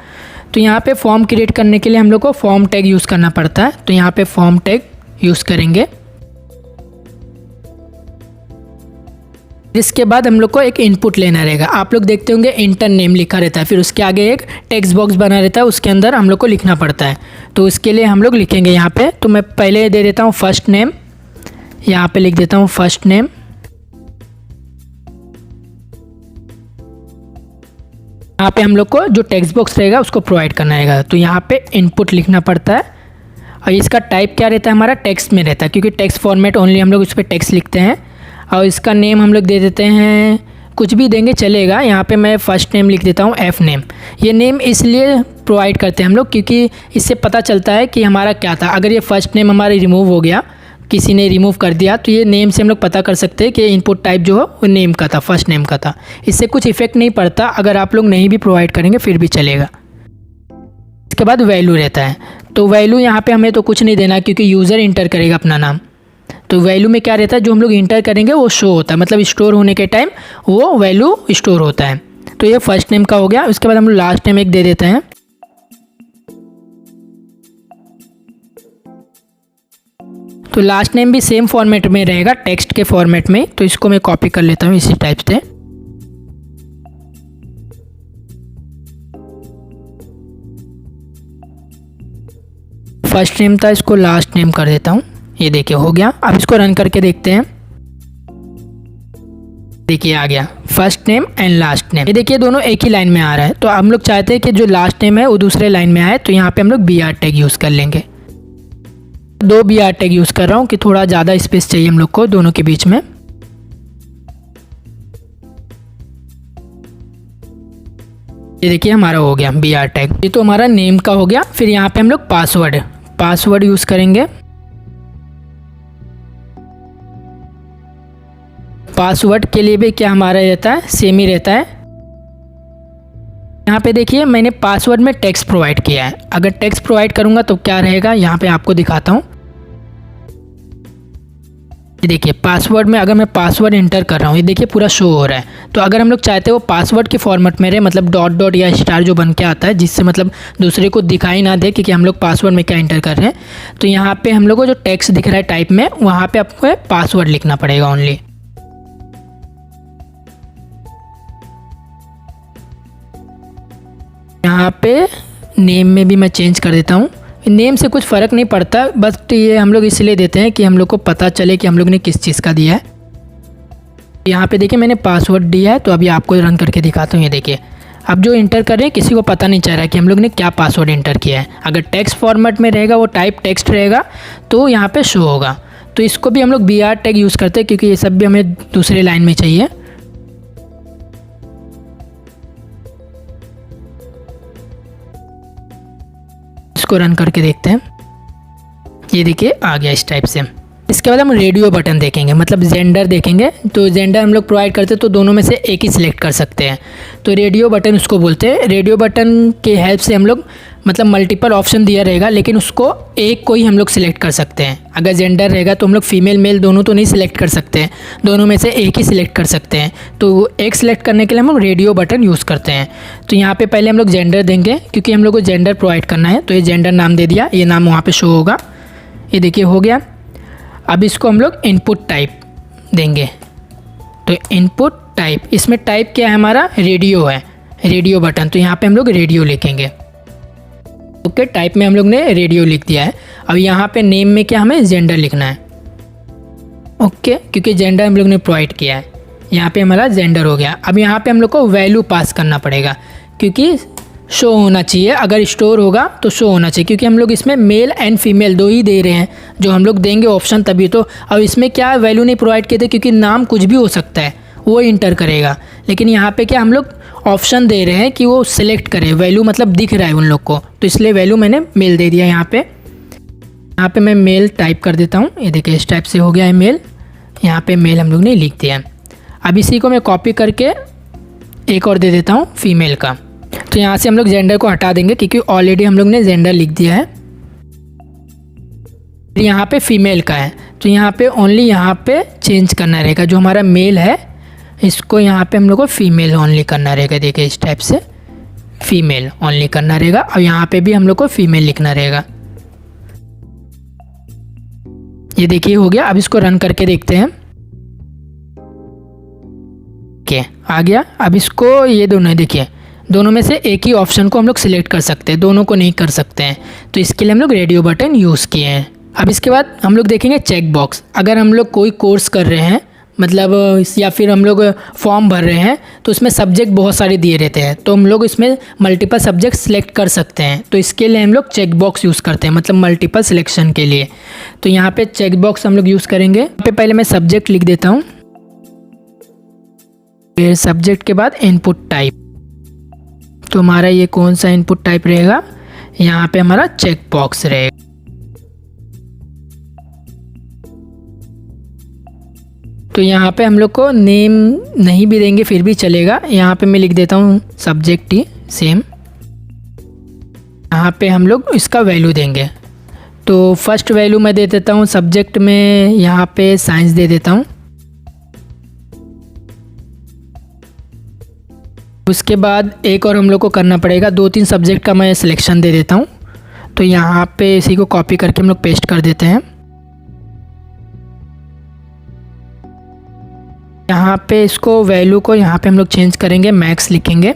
तो यहाँ पे फॉर्म क्रिएट करने के लिए हम लोग को फॉर्म टैग यूज़ करना पड़ता है। तो यहाँ पे फॉर्म टैग यूज़ करेंगे। इसके बाद हम लोग को एक इनपुट लेना रहेगा। आप लोग देखते होंगे इंटर नेम लिखा रहता है, फिर उसके आगे एक टेक्स्ट बॉक्स बना रहता है, उसके अंदर हम लोग को लिखना पड़ता है। तो उसके लिए हम लोग लिखेंगे यहाँ पे, तो मैं पहले दे देता हूँ फर्स्ट नेम, यहाँ पे लिख देता हूँ फर्स्ट नेम। यहाँ पे हम लोग को जो टेक्स्ट बॉक्स रहेगा उसको प्रोवाइड करना रहेगा, तो यहाँ पे इनपुट लिखना पड़ता है। और इसका टाइप क्या रहता है, हमारा टेक्स्ट में रहता है, क्योंकि टेक्स्ट फॉर्मेट ओनली हम लोग उस पर टेक्स्ट लिखते हैं। और इसका नेम हम लोग दे देते हैं, कुछ भी देंगे चलेगा। यहाँ पे मैं फ़र्स्ट नेम लिख देता हूँ एफ नेम। ये नेम इसलिए प्रोवाइड करते हैं हम लोग क्योंकि इससे पता चलता है कि हमारा क्या था। अगर ये फर्स्ट नेम हमारा रिमूव हो गया, किसी ने रिमूव कर दिया, तो ये नेम से हम लोग पता कर सकते हैं कि इनपुट टाइप जो है वो नेम का था, फर्स्ट नेम का था। इससे कुछ इफेक्ट नहीं पड़ता, अगर आप लोग नहीं भी प्रोवाइड करेंगे फिर भी चलेगा। इसके बाद वैल्यू रहता है, तो वैल्यू यहाँ पे हमें तो कुछ नहीं देना क्योंकि यूज़र इंटर करेगा अपना नाम। तो वैल्यू में क्या रहता है, जो हम लोग इंटर करेंगे वो शो होता है, मतलब स्टोर होने के टाइम वो वैल्यू स्टोर होता है। तो ये फर्स्ट नेम का हो गया। उसके बाद हम लोग लास्ट नेम एक दे देते हैं। तो लास्ट नेम भी सेम फॉर्मेट में रहेगा, टेक्स्ट के फॉर्मेट में। तो इसको मैं कॉपी कर लेता हूँ इसी टाइप से। फर्स्ट नेम था, इसको लास्ट नेम कर देता हूँ। ये देखिए हो गया। अब इसको रन करके देखते हैं। देखिए आ गया first name and last name. ये देखिए दोनों एक ही लाइन में आ रहा है। तो हम लोग चाहते हैं कि जो लास्ट नेम है वो दूसरे लाइन में आए, तो यहाँ पे हम लोग BR टैग यूज़ कर लेंगे। 2 BR टैग यूज़ कर रहा हूँ कि थोड़ा ज़्यादा स्पेस चाहिए हम लोग को दोनों के बीच में। ये देखिए हमारा हो गया BR टैग। ये तो हमारा नेम का हो गया। फिर यहाँ पे हम लोग पासवर्ड यूज़ करेंगे। पासवर्ड के लिए भी क्या हमारा रहता है, सेम ही रहता है। यहाँ पे देखिए मैंने पासवर्ड में टेक्स्ट प्रोवाइड किया है। अगर टेक्स्ट प्रोवाइड करूँगा तो क्या रहेगा, यहाँ पे आपको दिखाता हूँ। ये देखिए पासवर्ड में अगर मैं पासवर्ड इंटर कर रहा हूँ, ये देखिए पूरा शो हो रहा है। तो अगर हम लोग चाहते हैं वो पासवर्ड के फॉर्मेट में रहे, मतलब डॉट या स्टार जो बन के आता है, जिससे मतलब दूसरे को दिखाई ना दे कि हम लोग पासवर्ड में क्या इंटर कर रहे हैं, तो यहाँ पे हम लोग को जो टेक्स्ट दिख रहा है टाइप में, वहाँ पे आपको पासवर्ड लिखना पड़ेगा ओनली। यहाँ पे नेम में भी मैं चेंज कर देता हूँ। नेम से कुछ फ़र्क नहीं पड़ता, बस ये हम लोग इसलिए देते हैं कि हम लोग को पता चले कि हम लोग ने किस चीज़ का दिया है। यहाँ पे देखिए मैंने पासवर्ड दिया है, तो अभी आपको रन करके दिखाता हूँ। ये देखिए अब जो इंटर कर रहे हैं किसी को पता नहीं चल रहा है कि हम लोग ने क्या पासवर्ड इंटर किया है। अगर टेक्स्ट फॉर्मेट में रहेगा, वो टाइप टेक्स्ट रहेगा, तो यहाँ पर शो होगा। तो इसको भी हम लोग BR टैग यूज़ करते हैं क्योंकि ये सब भी हमें दूसरे लाइन में चाहिए। इसको रन करके देखते हैं। ये देखिए आ गया इस टाइप से। इसके बाद हम रेडियो बटन देखेंगे, मतलब जेंडर देखेंगे। तो जेंडर हम लोग प्रोवाइड करते हैं तो दोनों में से एक ही सिलेक्ट कर सकते हैं, तो रेडियो बटन उसको बोलते हैं। रेडियो बटन के हेल्प से हम लोग मतलब मल्टीपल ऑप्शन दिया रहेगा, लेकिन उसको एक को ही हम लोग सिलेक्ट कर सकते हैं। अगर जेंडर रहेगा तो हम लोग फीमेल मेल दोनों तो नहीं सिलेक्ट कर सकते हैं, दोनों में से एक ही सिलेक्ट कर सकते हैं। तो एक सिलेक्ट करने के लिए हम लोग रेडियो बटन यूज़ करते हैं। तो यहाँ पे पहले हम लोग जेंडर देंगे, क्योंकि हम लोग को जेंडर प्रोवाइड करना है। तो ये जेंडर नाम दे दिया, ये नाम वहाँ पर शो होगा। ये देखिए हो गया। अब इसको हम लोग इनपुट टाइप देंगे। तो इनपुट टाइप, इसमें टाइप क्या है हमारा, रेडियो है, रेडियो बटन। तो यहाँ पे हम लोग रेडियो लिखेंगे। ओके, टाइप में हम लोग ने रेडियो लिख दिया है। अब यहाँ पे नेम में क्या हमें जेंडर लिखना है। ओके, क्योंकि जेंडर हम लोग ने प्रोवाइड किया है, यहाँ पे हमारा जेंडर हो गया। अब यहाँ पे हम लोग को वैल्यू पास करना पड़ेगा, क्योंकि शो होना चाहिए। अगर स्टोर होगा तो शो होना चाहिए, क्योंकि हम लोग इसमें मेल एंड फीमेल 2 ही दे रहे हैं। जो हम लोग देंगे ऑप्शन तभी तो। अब इसमें क्या वैल्यू नहीं प्रोवाइड किए थे, क्योंकि नाम कुछ भी हो सकता है, वो इंटर करेगा। लेकिन यहाँ पे क्या हम लोग ऑप्शन दे रहे हैं कि वो सिलेक्ट करे, वैल्यू मतलब दिख रहा है उन लोग को, तो इसलिए वैल्यू मैंने मेल दे दिया। यहाँ पे मैं मेल टाइप कर देता हूँ। ये देखिए इस टाइप से हो गया है मेल। यहाँ पे मेल हम लोग ने लिख दिया। अब इसी को मैं कॉपी करके एक और दे देता हूँ फीमेल का। तो यहाँ से हम लोग जेंडर को हटा देंगे, क्योंकि ऑलरेडी हम लोग ने जेंडर लिख दिया है। यहाँ पे फीमेल का है, तो यहाँ पे ओनली यहाँ पे चेंज करना रहेगा। जो हमारा मेल है इसको यहाँ पे हम लोग को फीमेल ओनली करना रहेगा। देखिए इस टाइप से फीमेल ओनली करना रहेगा। और यहाँ पे भी हम लोग को फीमेल लिखना रहेगा। ये देखिए हो गया। अब इसको रन करके देखते हैं। आ गया। अब इसको ये दोनों देखिए, दोनों में से एक ही ऑप्शन को हम लोग सिलेक्ट कर सकते हैं, दोनों को नहीं कर सकते हैं। तो इसके लिए हम लोग रेडियो बटन यूज़ किए हैं। अब इसके बाद हम लोग देखेंगे चेक बॉक्स। अगर हम लोग कोई कोर्स कर रहे हैं मतलब या फिर हम लोग फॉर्म भर रहे हैं तो उसमें सब्जेक्ट बहुत सारे दिए रहते हैं, तो हम लोग इसमें मल्टीपल सब्जेक्ट सिलेक्ट कर सकते हैं। तो इसके लिए हम लोग चेक बॉक्स यूज़ करते हैं, मतलब मल्टीपल सिलेक्शन के लिए। तो यहाँ पे चेक बॉक्स हम लोग यूज़ करेंगे। यहाँ पे पहले मैं सब्जेक्ट लिख देता हूँ, फिर सब्जेक्ट के बाद इनपुट टाइप। तो हमारा ये कौन सा इनपुट टाइप रहेगा, यहाँ पे हमारा चेक बॉक्स रहेगा। तो यहाँ पे हम लोग को नेम नहीं भी देंगे फिर भी चलेगा। यहाँ पे मैं लिख देता हूँ सब्जेक्ट ही सेम। यहाँ पे हम लोग इसका वैल्यू देंगे। तो फर्स्ट वैल्यू मैं दे देता हूँ सब्जेक्ट में, यहाँ पे साइंस दे देता हूँ। उसके बाद एक और हम लोग को करना पड़ेगा, 2-3 सब्जेक्ट का मैं सिलेक्शन दे देता हूँ। तो यहाँ पे इसी को कॉपी करके हम लोग पेस्ट कर देते हैं। यहाँ पे इसको वैल्यू को यहाँ पे हम लोग चेंज करेंगे, मैक्स लिखेंगे।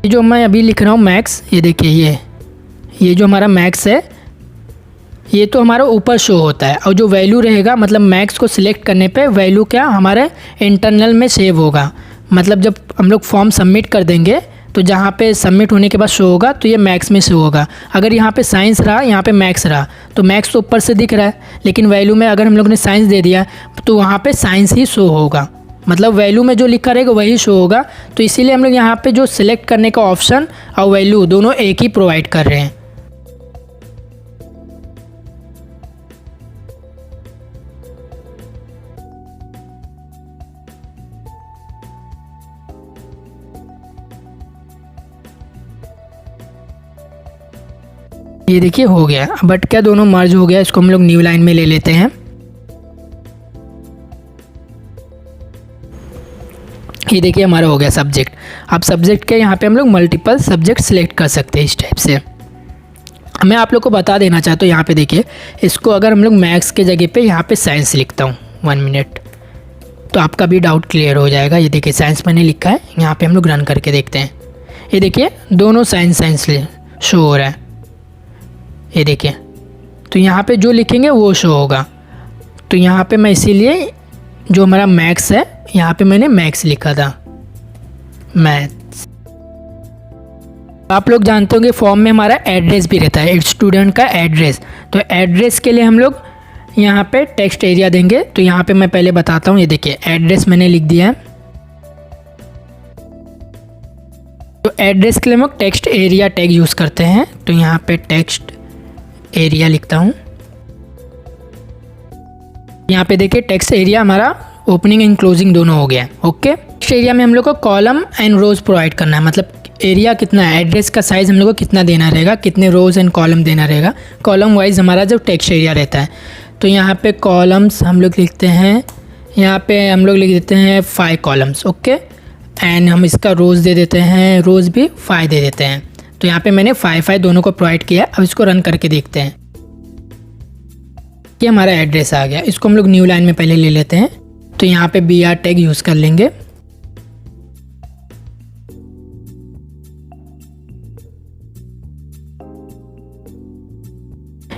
जो मैं अभी लिख रहा हूँ मैक्स, ये देखिए ये जो हमारा मैक्स है ये तो हमारा ऊपर शो होता है, और जो वैल्यू रहेगा मतलब मैक्स को सिलेक्ट करने पे वैल्यू क्या हमारे इंटरनल में सेव होगा। मतलब जब हम लोग फॉर्म सबमिट कर देंगे तो जहाँ पे सबमिट होने के बाद शो होगा तो ये मैक्स में शो होगा। अगर यहाँ पे साइंस रहा, यहाँ पे मैक्स रहा, तो मैक्स तो ऊपर से दिख रहा है, लेकिन वैल्यू में अगर हम लोग ने साइंस दे दिया तो वहाँ पे साइंस ही शो होगा। मतलब वैल्यू में जो लिखा रहेगा वही शो होगा। तो इसीलिए हम लोग यहाँ पे जो सिलेक्ट करने का ऑप्शन और वैल्यू दोनों एक ही प्रोवाइड कर रहे हैं। ये देखिए हो गया। बट क्या दोनों मर्ज हो गया, इसको हम लोग न्यू लाइन में ले लेते हैं। ये देखिए हमारा हो गया सब्जेक्ट। अब सब्जेक्ट के यहाँ पे हम लोग मल्टीपल सब्जेक्ट सिलेक्ट कर सकते हैं इस टाइप से। मैं आप लोग को बता देना चाहता हूँ, यहाँ पे देखिए इसको अगर हम लोग मैथ्स के जगह पे यहाँ पे साइंस लिखता हूँ 1 मिनट, तो आपका भी डाउट क्लियर हो जाएगा। ये देखिए साइंस मैंने लिखा है, यहाँ पे हम लोग रन करके देखते हैं। ये देखिए दोनों साइंस शो हो रहा है, ये देखिए। तो यहाँ पे जो लिखेंगे वो शो होगा। तो यहाँ पे मैं इसीलिए जो हमारा मैथ्स है यहाँ पे मैंने मैथ्स लिखा था, मैथ्स। आप लोग जानते होंगे फॉर्म में हमारा एड्रेस भी रहता है, स्टूडेंट का एड्रेस। तो एड्रेस के लिए हम लोग यहाँ पे टेक्स्ट एरिया देंगे। तो यहाँ पे मैं पहले बताता हूँ, ये देखिए एड्रेस मैंने लिख दिया है। तो एड्रेस के लिए हम लोग टेक्स्ट एरिया टैग यूज़ करते हैं। तो यहाँ पे टेक्स्ट एरिया लिखता हूँ। यहाँ पे देखिए टेक्स्ट एरिया हमारा ओपनिंग एंड क्लोजिंग दोनों हो गया। ओके, टेक्स्ट एरिया में हम लोग को कॉलम एंड रोज प्रोवाइड करना है, मतलब एरिया कितना है, एड्रेस का साइज़ हम लोग को कितना देना रहेगा, कितने रोज एंड कॉलम देना रहेगा। कॉलम वाइज हमारा जो टेक्स्ट एरिया रहता है। तो यहाँ पे कॉलम्स हम लोग लिखते हैं, यहाँ पे हम लोग लिख देते हैं 5 कॉलम्स। ओके, एंड हम इसका रोज दे देते हैं, रोज भी 5 दे देते हैं। तो यहाँ पे मैंने 5 दोनों को प्रोवाइड किया। अब इसको रन करके देखते हैं कि हमारा एड्रेस आ गया। इसको हम लोग न्यू लाइन में पहले ले लेते हैं। तो यहाँ पे BR टैग यूज़ कर लेंगे।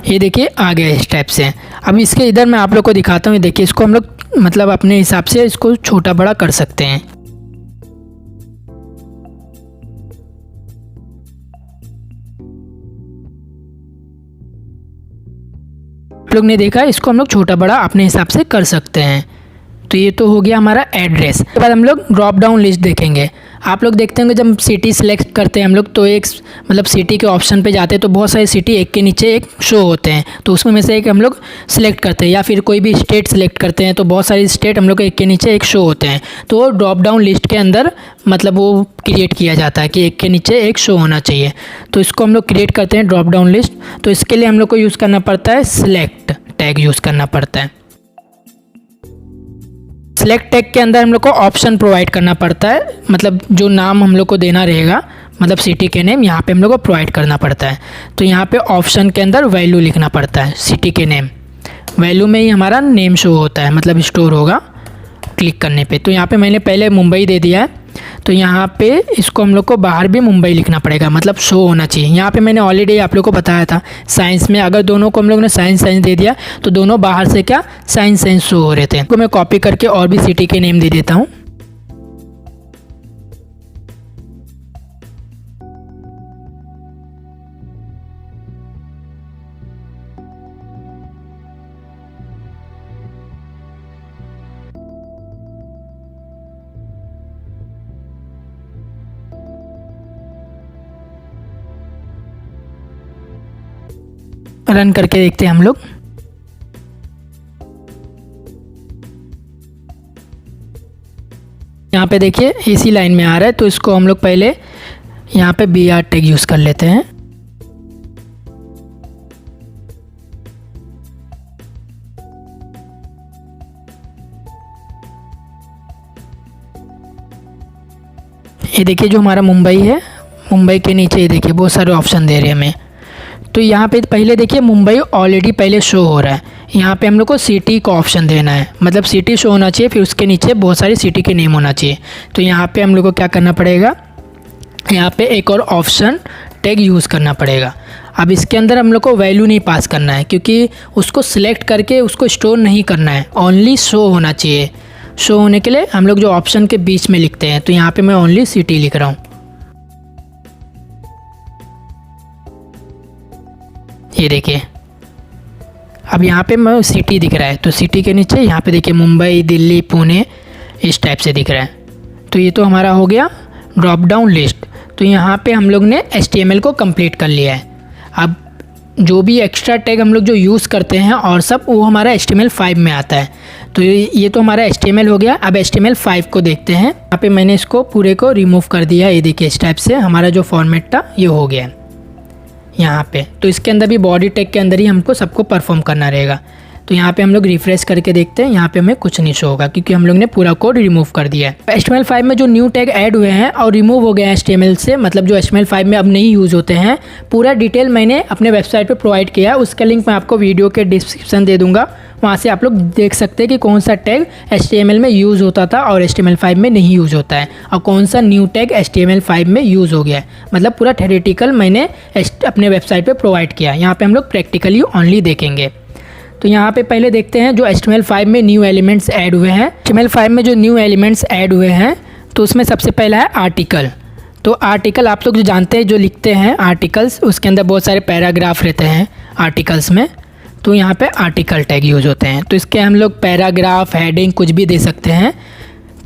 ये देखिए आ गया इस टाइप से। अब इसके इधर मैं आप लोग को दिखाता हूँ। ये देखिए इसको हम लोग मतलब अपने हिसाब से इसको छोटा बड़ा कर सकते हैं। आप लोग ने देखा, इसको हम लोग छोटा बड़ा अपने हिसाब से कर सकते हैं। तो ये तो हो गया हमारा एड्रेस। उसके बाद हम लोग ड्रॉप डाउन लिस्ट देखेंगे। आप लोग देखते होंगे जब सिटी सेलेक्ट करते हैं हम लोग, तो एक मतलब सिटी के ऑप्शन पे जाते हैं तो बहुत सारे सिटी एक के नीचे एक शो होते हैं। तो उसमें में से एक हम लोग सिलेक्ट करते हैं, या फिर कोई भी स्टेट सेलेक्ट करते हैं तो बहुत सारी स्टेट हम लोग एक के नीचे एक शो होते हैं। तो वो ड्रॉप डाउन लिस्ट के अंदर मतलब वो क्रिएट किया जाता है कि एक के नीचे एक शो होना चाहिए। तो इसको हम लोग क्रिएट करते हैं ड्रॉप डाउन लिस्ट। तो इसके लिए हम लोग को यूज़ करना पड़ता है सिलेक्ट टैग यूज़ करना पड़ता है। सिलेक्ट टैग के अंदर हम लोग को ऑप्शन प्रोवाइड करना पड़ता है, मतलब जो नाम हम लोग को देना रहेगा, मतलब सिटी के नेम यहाँ पे हम लोग को प्रोवाइड करना पड़ता है। तो यहाँ पे ऑप्शन के अंदर वैल्यू लिखना पड़ता है, सिटी के नेम वैल्यू में ही हमारा नेम शो होता है, मतलब स्टोर होगा क्लिक करने पे। तो यहाँ पे मैंने पहले मुंबई दे दिया है, तो यहाँ पे इसको हम लोग को बाहर भी मुंबई लिखना पड़ेगा, मतलब शो होना चाहिए। यहाँ पे मैंने ऑलरेडी आप लोग को बताया था साइंस में, अगर दोनों को हम लोग ने साइंस दे दिया तो दोनों बाहर से क्या साइंस शो हो रहे थे। तो मैं कॉपी करके और भी सिटी के नेम दे देता हूँ। रन करके देखते हैं हम लोग। यहाँ पे देखिए इसी लाइन में आ रहा है, तो इसको हम लोग पहले यहाँ पे BR टैग यूज़ कर लेते हैं। ये देखिए जो हमारा मुंबई है, मुंबई के नीचे ये देखिए बहुत सारे ऑप्शन दे रहे हैं हमें। तो यहाँ पे पहले देखिए मुंबई ऑलरेडी पहले शो हो रहा है, यहाँ पे हम लोग को सिटी का ऑप्शन देना है, मतलब सिटी शो होना चाहिए, फिर उसके नीचे बहुत सारी सिटी के नेम होना चाहिए। तो यहाँ पे हम लोग को क्या करना पड़ेगा, यहाँ पे एक और ऑप्शन टैग यूज़ करना पड़ेगा। अब इसके अंदर हम लोग को वैल्यू नहीं पास करना है, क्योंकि उसको सिलेक्ट करके उसको स्टोर नहीं करना है, ओनली शो होना चाहिए। शो होने के लिए हम लोग जो ऑप्शन के बीच में लिखते हैं, तो यहाँ पे मैं ओनली सिटी लिख रहा हूँ। ये देखिए अब यहाँ पे मैं सिटी दिख रहा है, तो सिटी के नीचे यहाँ पे देखिए मुंबई, दिल्ली, पुणे इस टाइप से दिख रहा है। तो ये तो हमारा हो गया ड्रॉप डाउन लिस्ट। तो यहाँ पे हम लोग ने HTML को कंप्लीट कर लिया है। अब जो भी एक्स्ट्रा टैग हम लोग जो यूज़ करते हैं और सब, वो हमारा HTML5 में आता है। तो ये तो हमारा HTML हो गया। अब HTML5 को देखते हैं। यहाँ पे मैंने इसको पूरे को रिमूव कर दिया। ये देखिए इस टाइप से हमारा जो फॉर्मेट था ये हो गया यहाँ पे। तो इसके अंदर भी बॉडी टैग के अंदर ही हमको सबको परफॉर्म करना रहेगा। तो यहाँ पे हम लोग रिफ्रेश करके देखते हैं, यहाँ पे हमें कुछ नहीं शो होगा क्योंकि हम लोग ने पूरा कोड रिमूव कर दिया है। HTML5 में जो न्यू टैग ऐड हुए हैं और रिमूव हो गए हैं HTML से, मतलब जो HTML5 में अब नहीं यूज़ होते हैं, पूरा डिटेल मैंने अपने वेबसाइट पे प्रोवाइड किया है। उसका लिंक मैं आपको वीडियो के डिस्क्रिप्शन दे दूँगा, वहाँ से आप लोग देख सकते हैं कि कौन सा टैग HTML में यूज़ होता था और HTML5 में नहीं यूज़ होता है, और कौन सा न्यू टैग HTML5 में यूज़ हो गया है। मतलब पूरा थ्योरेटिकल मैंने अपने वेबसाइट पे प्रोवाइड किया है। यहाँ पे हम लोग प्रैक्टिकली ओनली देखेंगे। तो यहाँ पे पहले देखते हैं जो HTML5 में न्यू एलिमेंट्स ऐड हुए हैं। HTML5 में जो न्यू एलिमेंट्स ऐड हुए हैं, तो उसमें सबसे पहला है आर्टिकल। तो आर्टिकल आप लोग जो जानते हैं, जो लिखते हैं आर्टिकल्स, उसके अंदर बहुत सारे पैराग्राफ रहते हैं आर्टिकल्स में, तो यहाँ पे आर्टिकल टैग यूज़ होते हैं। तो इसके हम लोग पैराग्राफ, हेडिंग कुछ भी दे सकते हैं।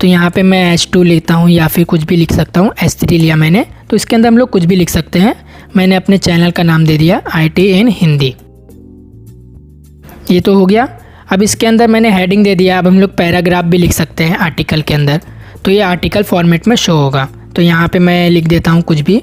तो यहाँ पे मैं H2 लिखता हूँ या फिर कुछ भी लिख सकता हूँ, H3 लिया मैंने। तो इसके अंदर हम लोग कुछ भी लिख सकते हैं। मैंने अपने चैनल का नाम दे दिया IT in हिंदी। ये तो हो गया। अब इसके अंदर मैंने हेडिंग दे दिया। अब हम लोग पैराग्राफ भी लिख सकते हैं आर्टिकल के अंदर, तो ये आर्टिकल फॉर्मेट में शो होगा। तो यहाँ पे मैं लिख देता हूँ कुछ भी।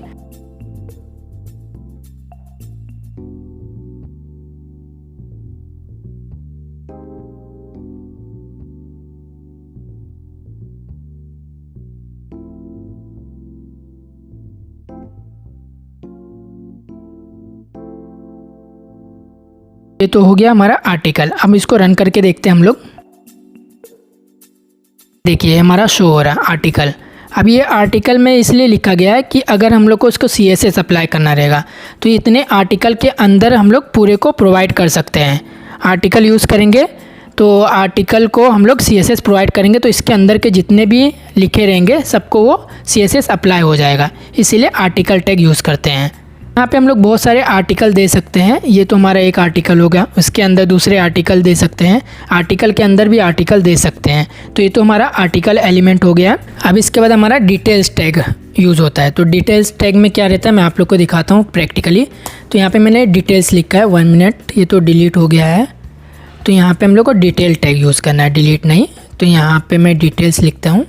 ये तो हो गया हमारा आर्टिकल। अब इसको रन करके देखते हैं हम लोग। देखिए हमारा शो हो रहा है आर्टिकल। अब ये आर्टिकल में इसलिए लिखा गया है कि अगर हम लोग को इसको CSS अप्लाई करना रहेगा, तो इतने आर्टिकल के अंदर हम लोग पूरे को प्रोवाइड कर सकते हैं। आर्टिकल यूज़ करेंगे तो आर्टिकल को हम लोग CSS प्रोवाइड करेंगे, तो इसके अंदर के जितने भी लिखे रहेंगे सबको वो CSS अप्लाई हो जाएगा। इसीलिए आर्टिकल टैग यूज़ करते हैं। यहाँ पे हम लोग बहुत सारे आर्टिकल दे सकते हैं। ये तो हमारा एक आर्टिकल हो गया, उसके अंदर दूसरे आर्टिकल दे सकते हैं, आर्टिकल के अंदर भी आर्टिकल दे सकते हैं। तो ये तो हमारा आर्टिकल एलिमेंट हो गया। अब इसके बाद हमारा डिटेल्स टैग यूज़ होता है। तो डिटेल्स टैग में क्या रहता है मैं आप लोग को दिखाता हूँ प्रैक्टिकली। तो यहाँ पर मैंने डिटेल्स लिखा है 1 मिनट, ये तो डिलीट हो गया है। तो यहाँ पर हम लोग को डिटेल टैग यूज़ करना है, डिलीट नहीं। तो यहाँ पर मैं डिटेल्स लिखता हूँ।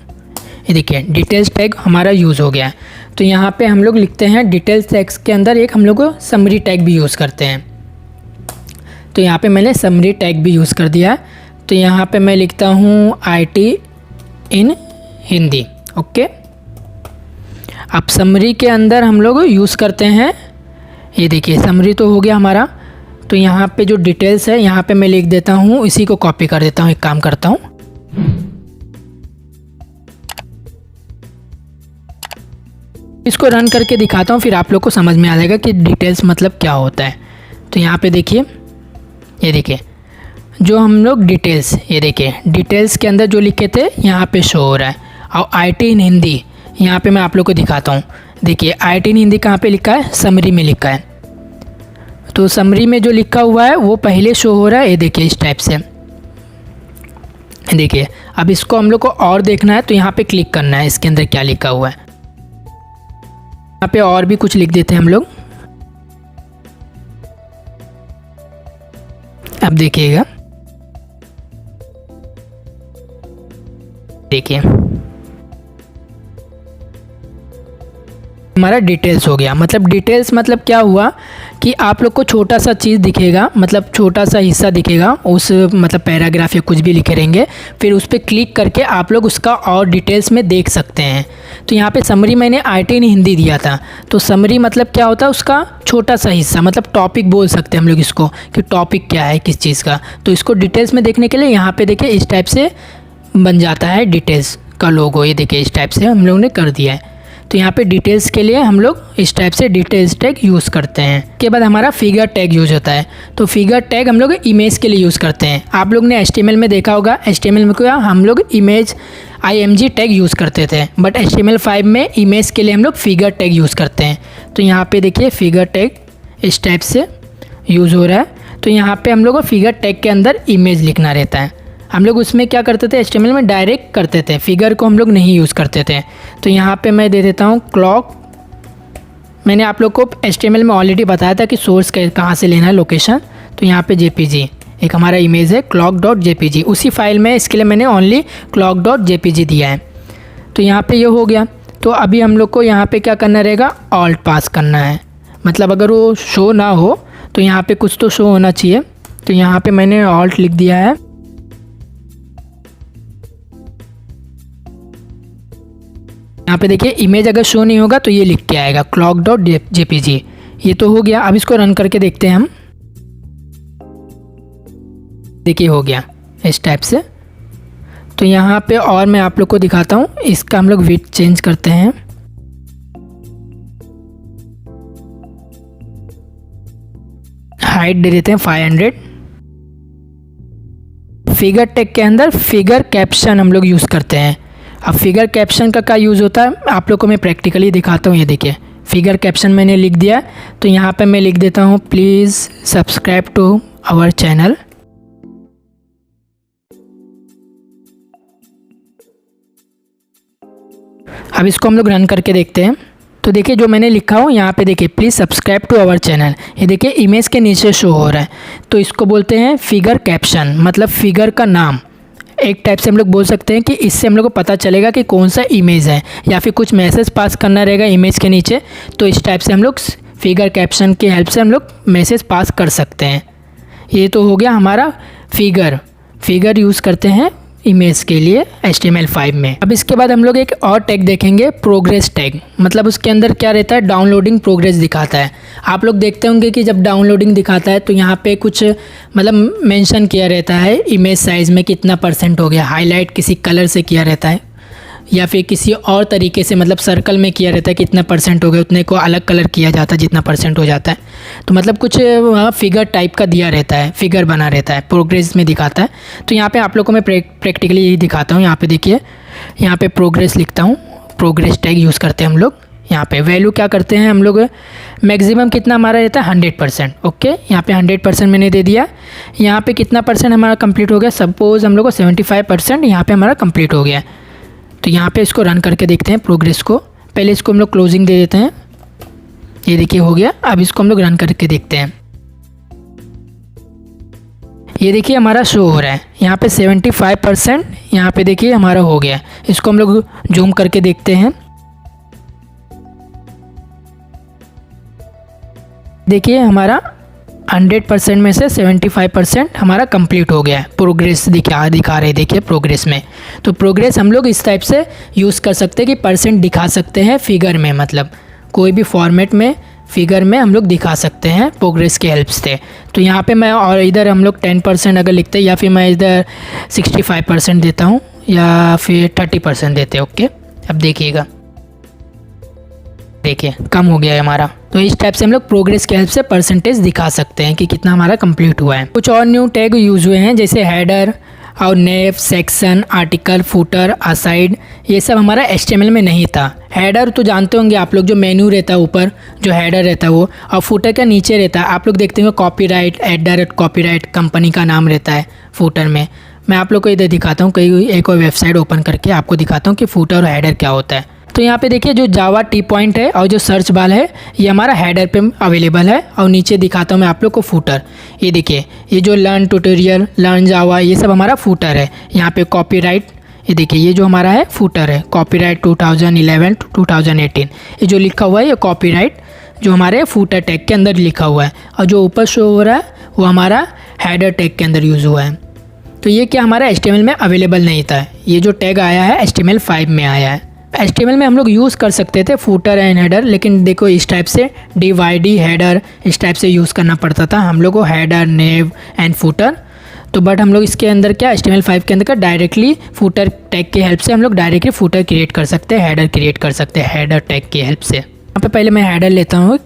ये देखिए डिटेल्स टैग हमारा यूज़ हो गया है। तो यहाँ पे हम लोग लिखते हैं डिटेल्स टैग्स के अंदर एक हम लोग को समरी टैग भी यूज़ करते हैं। तो यहाँ पे मैंने समरी टैग भी यूज़ कर दिया। तो यहाँ पे मैं लिखता हूँ IT in हिंदी। ओके, अब समरी के अंदर हम लोग यूज़ करते हैं, ये देखिए समरी तो हो गया हमारा। तो यहाँ पे जो डिटेल्स है यहाँ पे मैं लिख देता हूँ, इसी को कॉपी कर देता हूँ। एक काम करता हूँ, इसको रन करके दिखाता हूँ, फिर आप लोग को समझ में आ जाएगा कि डिटेल्स मतलब क्या होता है। तो यहाँ पे देखिए, ये देखिए जो हम लोग डिटेल्स, ये देखिए डिटेल्स के अंदर जो लिखे थे यहाँ पे शो हो रहा है। और आईटी इन हिंदी यहाँ पे मैं आप लोग को दिखाता हूँ। देखिए आईटी इन हिंदी कहाँ पे लिखा है, समरी में लिखा है। तो समरी में जो लिखा हुआ है वो पहले शो हो रहा है, ये देखिए इस टाइप से। देखिए अब इसको हम लोग को और देखना है, तो यहाँ पे क्लिक करना है, इसके अंदर क्या लिखा हुआ है। यहाँ पे और भी कुछ लिख देते हैं हम लोग। अब देखिएगा, देखिए हमारा डिटेल्स हो गया। मतलब डिटेल्स मतलब क्या हुआ कि आप लोग को छोटा सा चीज़ दिखेगा, मतलब छोटा सा हिस्सा दिखेगा उस मतलब पैराग्राफ या कुछ भी लिखे रहेंगे, फिर उस पर क्लिक करके आप लोग उसका और डिटेल्स में देख सकते हैं। तो यहाँ पे समरी मैंने आईटी इन हिंदी दिया था, तो समरी मतलब क्या होता है, उसका छोटा सा हिस्सा, मतलब टॉपिक बोल सकते हैं हम लोग इसको, कि टॉपिक क्या है किस चीज़ का। तो इसको डिटेल्स में देखने के लिए यहाँ पे देखिए इस टाइप से बन जाता है डिटेल्स का लोगो। ये देखिए इस टाइप से हम लोग ने कर दिया है। तो यहाँ पे डिटेल्स के लिए हम लोग इस टाइप से डिटेल्स टैग यूज़ करते हैं। के बाद हमारा फिगर टैग यूज़ होता है। तो फिगर टैग हम लोग इमेज के लिए यूज़ करते हैं। आप लोग ने HTML में देखा होगा, HTML में क्या हम लोग इमेज IMG टैग यूज़ करते थे, बट HTML5 में इमेज के लिए हम लोग फिगर टैग यूज़ करते हैं। तो यहाँ पे देखिए फिगर टैग इस टाइप से यूज़ हो रहा है। तो यहाँ पे हम लोग को फिगर टैग के अंदर इमेज लिखना रहता है। हम लोग उसमें क्या करते थे, HTML में डायरेक्ट करते थे, फिगर को हम लोग नहीं यूज़ करते थे। तो यहाँ पे मैं दे देता हूँ क्लॉक। मैंने आप लोग को HTML में ऑलरेडी बताया था कि सोर्स कहाँ से लेना है, लोकेशन। तो यहाँ पे JPG एक हमारा इमेज है clock.jpg, उसी फाइल में, इसके लिए मैंने ओनली clock.jpg दिया है। तो यहाँ पे ये हो गया। तो अभी हम लोग को यहाँ पे क्या करना रहेगा, ऑल्ट पास करना है। मतलब अगर वो शो ना हो तो यहाँ पे कुछ तो शो होना चाहिए। तो यहाँ पे मैंने ऑल्ट लिख दिया है। यहाँ पे देखिए इमेज अगर शो नहीं होगा तो ये लिख के आएगा clock.jpg। ये तो हो गया। अब इसको रन करके देखते हैं हम। देखिए हो गया इस टाइप से। तो यहाँ पे और मैं आप लोग को दिखाता हूँ, इसका हम लोग विड्थ चेंज करते हैं। हाइट दे देते हैं 500। फिगर टैग के अंदर फिगर कैप्शन हम लोग यूज़ करते हैं। अब फिगर कैप्शन का क्या यूज़ होता है आप लोग को मैं प्रैक्टिकली दिखाता हूँ। ये देखिए फिगर कैप्शन मैंने लिख दिया। तो यहाँ पे मैं लिख देता हूँ, please subscribe to our channel. अब इसको हम लोग रन करके देखते हैं। तो देखिए जो मैंने लिखा हूँ यहाँ पे देखिए, please subscribe to our channel. ये देखिए इमेज के नीचे शो हो रहा है। तो इसको बोलते हैं फिगर कैप्शन, मतलब फिगर का नाम। एक टाइप से हम लोग बोल सकते हैं कि इससे हम लोग को पता चलेगा कि कौन सा इमेज है, या फिर कुछ मैसेज पास करना रहेगा इमेज के नीचे। तो इस टाइप से हम लोग फिगर कैप्शन की हेल्प से हम लोग मैसेज पास कर सकते हैं। ये तो हो गया हमारा फिगर यूज़ करते हैं इमेज के लिए HTML5 में। अब इसके बाद हम लोग एक और टैग देखेंगे, प्रोग्रेस टैग। मतलब उसके अंदर क्या रहता है, डाउनलोडिंग प्रोग्रेस दिखाता है। आप लोग देखते होंगे कि जब डाउनलोडिंग दिखाता है तो यहाँ पे कुछ मतलब मेंशन किया रहता है, इमेज साइज़ में कितना % हो गया, हाईलाइट किसी कलर से किया रहता है, या फिर किसी और तरीके से मतलब सर्कल में किया रहता है, कितना % हो गया, उतने को अलग कलर किया जाता है जितना % हो जाता है। तो मतलब कुछ वहाँ फिगर टाइप का दिया रहता है, फिगर बना रहता है, प्रोग्रेस में दिखाता है। तो यहाँ पे आप लोग को मैं प्रैक्टिकली यही दिखाता हूँ। यहाँ पे देखिए, यहाँ पे प्रोग्रेस लिखता हूँ, प्रोग्रेस टैग यूज़ करते हैं हम लोग। यहाँ पे वैल्यू क्या करते हैं हम लोग, मैक्सिमम कितना हमारा रहता है 100%। ओके, यहाँ पे 100% मैंने दे दिया। यहाँ पे कितना % हमारा कंप्लीट हो गया, सपोज़ हम लोग को 75% यहाँ पे हमारा कंप्लीट हो गया। तो यहाँ पे इसको रन करके देखते हैं प्रोग्रेस को। पहले इसको हम लोग क्लोजिंग दे देते हैं। ये देखिए हो गया। अब इसको हम लोग रन करके देखते हैं। ये देखिए हमारा शो हो रहा है यहाँ पे 75%। यहाँ पे देखिए हमारा हो गया। इसको हम लोग जूम करके देखते हैं। देखिए हमारा 100% में से 75% हमारा कंप्लीट हो गया है। प्रोग्रेस दिखा रहे, देखिए प्रोग्रेस में। तो प्रोग्रेस हम लोग इस टाइप से यूज़ कर सकते हैं कि % दिखा सकते हैं फिगर में, मतलब कोई भी फॉर्मेट में फिगर में हम लोग दिखा सकते हैं प्रोग्रेस के हेल्प से। तो यहाँ पे मैं और इधर हम लोग 10% अगर लिखते हैं या फिर मैं इधर 65% देता हूँ या फिर 30% देते हैं। ओके, अब देखिएगा, देखिए कम हो गया है हमारा। तो इस टाइप से हम लोग प्रोग्रेस के हेल्प से परसेंटेज दिखा सकते हैं कि कितना हमारा कंप्लीट हुआ है। कुछ और न्यू टैग यूज़ हुए हैं जैसे हेडर और नेव, सेक्शन, आर्टिकल, फुटर, असाइड, ये सब हमारा HTML में नहीं था। हेडर तो जानते होंगे आप लोग, जो मेन्यू रहता है ऊपर जो हेडर रहता है वो, और फुटर का नीचे रहता है। आप लोग देखते होंगे कॉपीराइट, @ कॉपीराइट कंपनी का नाम रहता है फुटर में। मैं आप लोग को इधर दिखाता हूँ, कहीं एक और वेबसाइट ओपन करके आपको दिखाता हूँ कि फुटर और हेडर क्या होता है। तो यहाँ पे देखिए जो जावा टी पॉइंट है और जो सर्च बार है ये हमारा हेडर पे अवेलेबल है, और नीचे दिखाता हूँ मैं आप लोग को फुटर। ये देखिए, ये जो लर्न ट्यूटोरियल, लर्न जावा, ये सब हमारा फुटर है। यहाँ पे कॉपीराइट, ये देखिए ये जो हमारा है फुटर है, कॉपीराइट 2011 to 2018, ये जो लिखा हुआ है ये कॉपीराइट जो हमारे फुटर टैग के अंदर लिखा हुआ है, और जो ऊपर शो हो रहा है वो हमारा हेडर टैग के अंदर यूज़ हुआ है। तो ये क्या हमारा HTML में अवेलेबल नहीं था, ये जो टैग आया है HTML5 में आया है। HTML में हम लोग यूज़ कर सकते थे फुटर एंड हेडर, लेकिन देखो इस टाइप से DYD हेडर इस टाइप से यूज़ करना पड़ता था हम लोग को, हेडर, नेव एंड फुटर। तो बट हम लोग इसके अंदर क्या HTML5 के अंदर का डायरेक्टली फुटर टैग की हेल्प से हम लोग डायरेक्टली फुटर क्रिएट कर सकते हैं, हेडर क्रिएट कर सकते हैं हेडर टैग की हेल्प से। यहाँ पे पहले मैं हेडर लेता हूँ,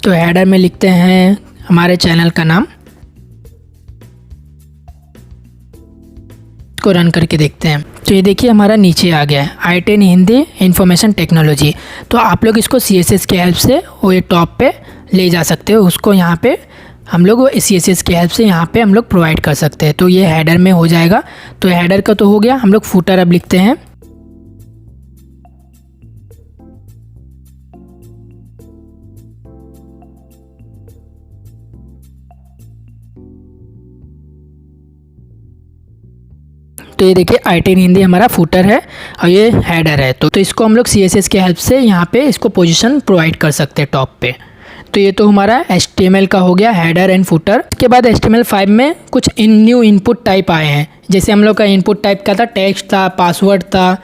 तो हेडर में लिखते हैं हमारे चैनल का नाम, को रन करके देखते हैं। तो ये देखिए हमारा नीचे आ गया है i10 हिंदी इंफॉर्मेशन टेक्नोलॉजी। तो आप लोग इसको CSS के हेल्प से वो ये टॉप पे ले जा सकते हो, उसको यहाँ पे हम लोग CSS के हेल्प से यहाँ पे हम लोग प्रोवाइड कर सकते हैं। तो ये हेडर में हो जाएगा। तो हेडर का तो हो गया, हम लोग फुटर अब लिखते हैं। तो ये देखिए i10 हिंदी हमारा फुटर है और ये हेडर है। तो इसको हम लोग CSS के हेल्प से यहाँ पे इसको पोजीशन प्रोवाइड कर सकते हैं टॉप पे। तो ये तो हमारा HTML का हो गया हेडर एंड फुटर। इसके बाद HTML5 में कुछ न्यू इनपुट टाइप आए हैं। जैसे हम लोग का इनपुट टाइप का था टेक्स्ट था, पासवर्ड था,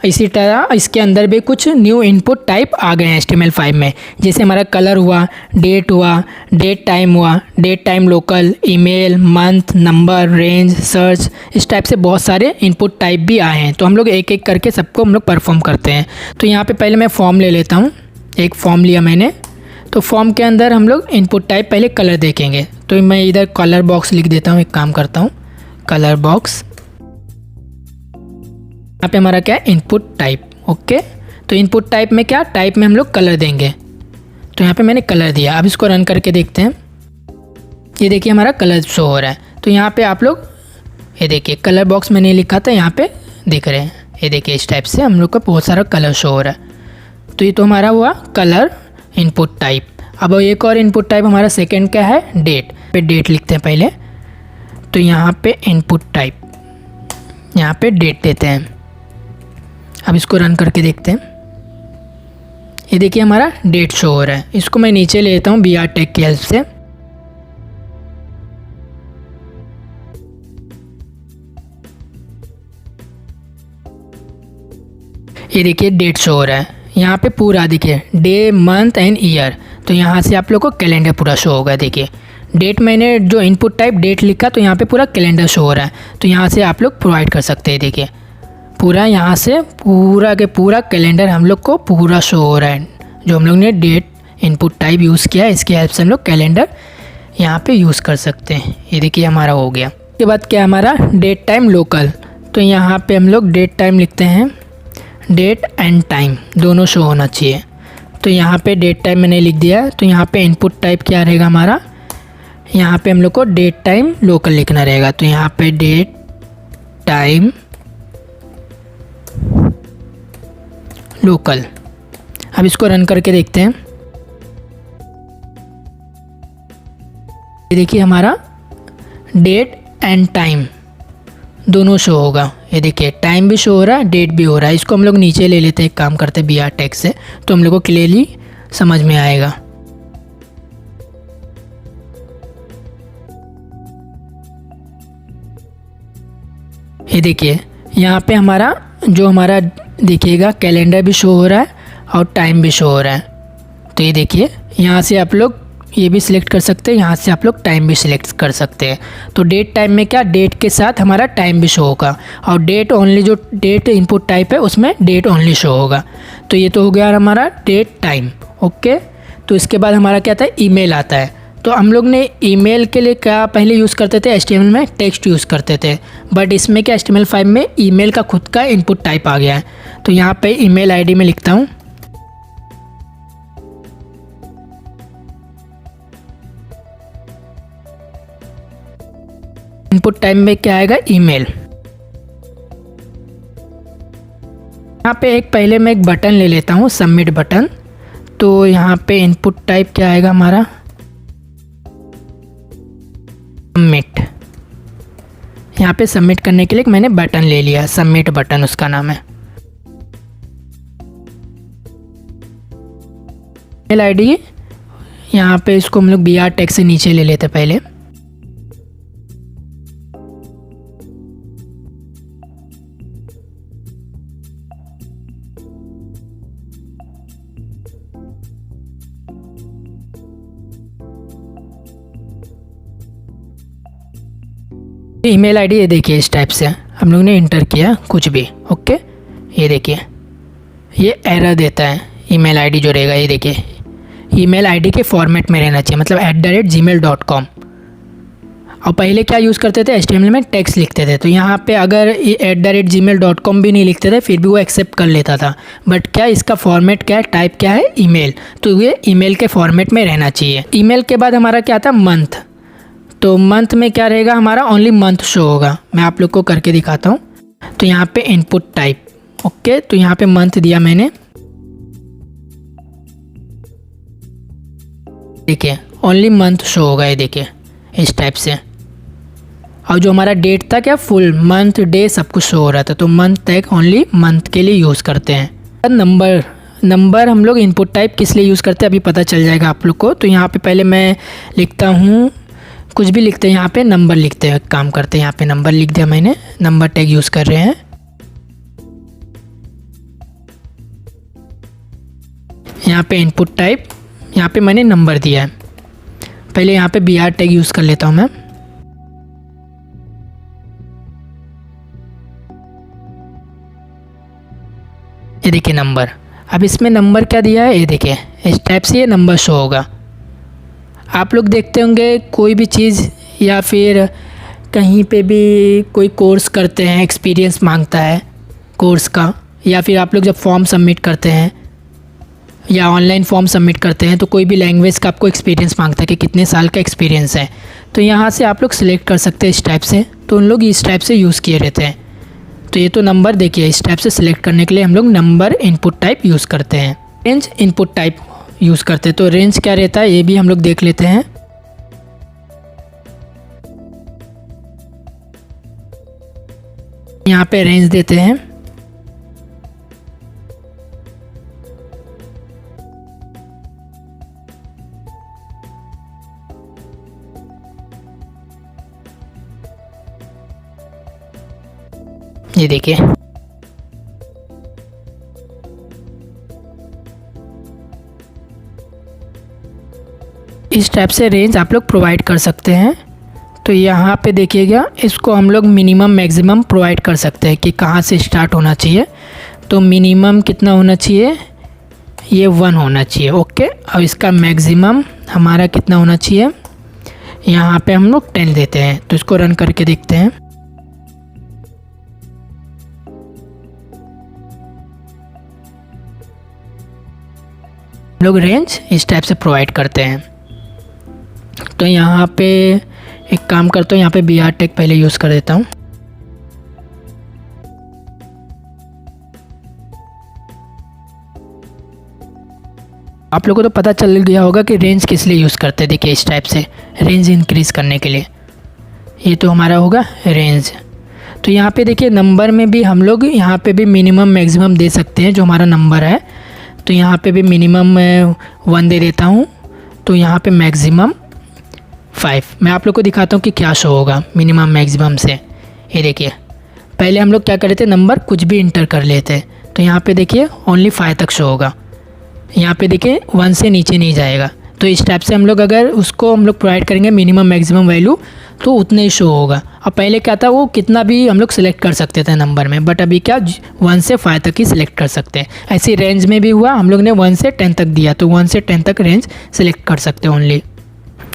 इसी तरह इसके अंदर भी कुछ न्यू इनपुट टाइप आ गए हैं HTML5 में। जैसे हमारा कलर हुआ, डेट हुआ, date time local, email, month, number, range, search, इस टाइप से बहुत सारे इनपुट टाइप भी आए हैं। तो हम लोग एक एक करके सबको हम लोग परफॉर्म करते हैं। तो यहाँ पे पहले मैं फॉर्म ले लेता हूँ, एक फॉर्म लिया मैंने। तो फॉर्म के अंदर हम लोग इनपुट टाइप पहले कलर देखेंगे। तो मैं इधर कलर बॉक्स लिख देता हूँ, एक काम करता हूँ कलर बॉक्स। यहाँ पे हमारा क्या है इनपुट टाइप। ओके, तो इनपुट टाइप में क्या, टाइप में हम लोग कलर देंगे। तो यहाँ पे मैंने कलर दिया। अब इसको रन करके देखते हैं। ये देखिए हमारा कलर शो हो रहा है। तो यहाँ पे आप लोग ये देखिए कलर बॉक्स मैंने लिखा था, यहाँ पे दिख रहे हैं। ये देखिए इस टाइप से हम लोग का बहुत सारा कलर शो हो रहा है। तो ये तो हमारा हुआ कलर इनपुट टाइप। अब एक और इनपुट टाइप हमारा सेकेंड क्या है, डेट। पे डेट लिखते हैं पहले। तो यहाँ पे इनपुट टाइप, यहाँ पे डेट देते हैं। अब इसको रन करके देखते हैं। ये देखिए हमारा डेट शो हो रहा है। इसको मैं नीचे ले लेता हूँ BR टैग की हेल्प से। ये देखिए डेट शो हो रहा है। यहाँ पे पूरा देखिए डे, मंथ एंड ईयर। तो यहाँ से आप लोग को कैलेंडर पूरा शो होगा। देखिए डेट मैंने जो इनपुट टाइप डेट लिखा, तो यहाँ पे पूरा कैलेंडर शो हो रहा है। तो यहाँ से आप लोग प्रोवाइड कर सकते हैं। देखिए पूरा यहाँ से पूरा के पूरा कैलेंडर हम लोग को पूरा शो हो रहा है। जो हम लोग ने डेट इनपुट टाइप यूज़ किया है, इसकी हेल्प से हम लोग कैलेंडर यहाँ पे यूज़ कर सकते हैं। ये देखिए हमारा हो गया। उसके बाद क्या हमारा डेट टाइम लोकल। तो यहाँ पे हम लोग डेट टाइम लिखते हैं, डेट एंड टाइम दोनों शो होना चाहिए। तो यहाँ पे डेट टाइम मैंने लिख दिया। तो यहाँ पे इनपुट टाइप क्या रहेगा हमारा, यहाँ पे हम लोग को डेट टाइम लोकल लिखना रहेगा। तो यहाँ पे डेट टाइम लोकल। अब इसको रन करके देखते हैं। ये देखिए हमारा डेट एंड टाइम दोनों शो होगा। ये देखिए टाइम भी शो हो रहा है, डेट भी हो रहा है। इसको हम लोग नीचे ले लेते हैं, एक काम करते हैं BR टैग से, तो हम लोग को क्लियरली समझ में आएगा। ये देखिए यहाँ पे हमारा जो हमारा देखिएगा कैलेंडर भी शो हो रहा है और टाइम भी शो हो रहा है। तो ये देखिए, यहाँ से आप लोग ये भी सिलेक्ट कर सकते हैं, यहाँ से आप लोग टाइम भी सिलेक्ट कर सकते हैं। तो डेट टाइम में क्या, डेट के साथ हमारा टाइम भी शो होगा, और डेट ओनली, जो डेट इनपुट टाइप है उसमें डेट ओनली शो होगा। तो ये तो हो गया हमारा डेट टाइम। ओके, तो इसके बाद हमारा क्या आता है, ईमेल आता है। तो हम लोग ने ईमेल के लिए क्या पहले यूज़ करते थे, HTML में टेक्स्ट यूज़ करते थे, बट इसमें क्या HTML5 में ईमेल का खुद का इनपुट टाइप आ गया है। तो यहाँ पे ईमेल आईडी में लिखता हूँ, इनपुट टाइप में क्या आएगा, ईमेल। यहाँ पे एक पहले मैं एक बटन ले लेता हूँ, सबमिट बटन। तो यहाँ पे इनपुट टाइप क्या आएगा हमारा, सबमिट। यहाँ पे सबमिट करने के लिए मैंने बटन ले लिया, सबमिट बटन उसका नाम है। ईमेल आईडी यहाँ पे इसको हम लोग BR टैग से नीचे ले लेते पहले। ईमेल आईडी ये देखिए, इस टाइप से हम लोग ने इंटर किया कुछ भी। ओके, ये देखिए ये एरर देता है। ईमेल आईडी जो रहेगा, ये देखिए ईमेल आईडी के फॉर्मेट में रहना चाहिए, मतलब @gmail.com। और पहले क्या यूज़ करते थे, HTML में टेक्स्ट लिखते थे। तो यहाँ पे अगर @gmail.com भी नहीं लिखते थे फिर भी वो एक्सेप्ट कर लेता था। बट क्या इसका फॉर्मेट क्या है, टाइप क्या है, ईमेल। तो ये ईमेल के फॉर्मेट में रहना चाहिए। ईमेल के बाद हमारा क्या आता है, मंथ। तो मंथ में क्या रहेगा, हमारा ओनली मंथ शो होगा। मैं आप लोग को करके दिखाता हूँ। तो यहाँ पे इनपुट टाइप, ओके, तो यहाँ पे मंथ दिया मैंने। देखिए ओनली मंथ शो होगा, ये देखिए इस टाइप से। और जो हमारा डेट था क्या, फुल मंथ डे सब कुछ शो हो रहा था। तो मंथ टैग ओनली मंथ के लिए यूज़ करते हैं। नंबर हम लोग इनपुट टाइप किस लिए यूज़ करते हैं अभी पता चल जाएगा आप लोग को। तो यहाँ पे पहले मैं लिखता हूँ, कुछ भी लिखते हैं, यहाँ पे नंबर लिखते हैं, काम करते हैं। यहाँ पे नंबर लिख दिया मैंने, नंबर टैग यूज़ कर रहे हैं। यहाँ पे इनपुट टाइप, यहाँ पे मैंने नंबर दिया है। पहले यहाँ पे BR टैग यूज़ कर लेता हूँ मैं। ये देखिए नंबर। अब इसमें नंबर क्या दिया है, ये देखिए इस टाइप से ये नंबर शो होगा। आप लोग देखते होंगे कोई भी चीज़ या फिर कहीं पे भी कोई कोर्स करते हैं, एक्सपीरियंस मांगता है कोर्स का, या फिर आप लोग जब फॉर्म सबमिट करते हैं या ऑनलाइन फॉर्म सबमिट करते हैं तो कोई भी लैंग्वेज का आपको एक्सपीरियंस मांगता है कि कितने साल का एक्सपीरियंस है। तो यहाँ से आप लोग सिलेक्ट कर सकते हैं इस टाइप से। तो उन लोग इस टाइप से यूज़ किए रहते हैं। तो ये तो नंबर देखिए, इस टाइप से सिलेक्ट करने के लिए हम लोग नंबर इनपुट टाइप यूज़ करते हैं। रेंज इनपुट टाइप यूज़ करते हैं। तो रेंज क्या रहता है ये भी हम लोग देख लेते हैं। यहाँ पे रेंज देते हैं। ये देखिए इस टाइप से रेंज आप लोग प्रोवाइड कर सकते हैं। तो यहाँ पे देखिएगा, इसको हम लोग मिनिमम मैक्सिमम प्रोवाइड कर सकते हैं कि कहाँ से स्टार्ट होना चाहिए। तो मिनिमम कितना होना चाहिए, ये 1 होना चाहिए। ओके, और इसका मैक्सिमम हमारा कितना होना चाहिए, यहाँ पे हम लोग 10 देते हैं। तो इसको रन करके देखते हैं। लोग रेंज इस टाइप से प्रोवाइड करते हैं। तो यहाँ पे एक काम करता हूँ, यहाँ पे BR टैग पहले यूज़ कर देता हूँ। आप लोगों को तो पता चल गया होगा कि रेंज किस लिए यूज़ करते हैं। देखिए इस टाइप से रेंज इंक्रीज़ करने के लिए। ये तो हमारा होगा रेंज। तो यहाँ पे देखिए नंबर में भी हम लोग यहाँ पे भी मिनिमम मैक्सिमम दे सकते हैं जो हमारा नंबर है। तो यहाँ पे भी मिनिमम 1 दे देता हूँ। तो यहाँ पे मैक्सिमम 5। मैं आप लोग को दिखाता हूँ कि क्या शो होगा मिनिमम मैक्सिमम से। ये देखिए पहले हम लोग क्या कर रहे थे, नंबर कुछ भी इंटर कर लेते। तो यहाँ पे देखिए ओनली 5 तक शो होगा। यहाँ पे देखिए 1 से नीचे नहीं जाएगा। तो इस टाइप से हम लोग अगर उसको हम लोग प्रोवाइड करेंगे मिनिमम मैक्सिमम वैल्यू तो उतने ही शो होगा। अब पहले क्या था वो कितना भी हम लोग सिलेक्ट कर सकते थे नंबर में, बट अभी क्या 1 से 5 तक ही सिलेक्ट कर सकते हैं। ऐसी रेंज में भी हुआ, हम लोग ने 1 से 10 तक दिया तो 1 से 10 तक रेंज सिलेक्ट कर सकते हैं ओनली।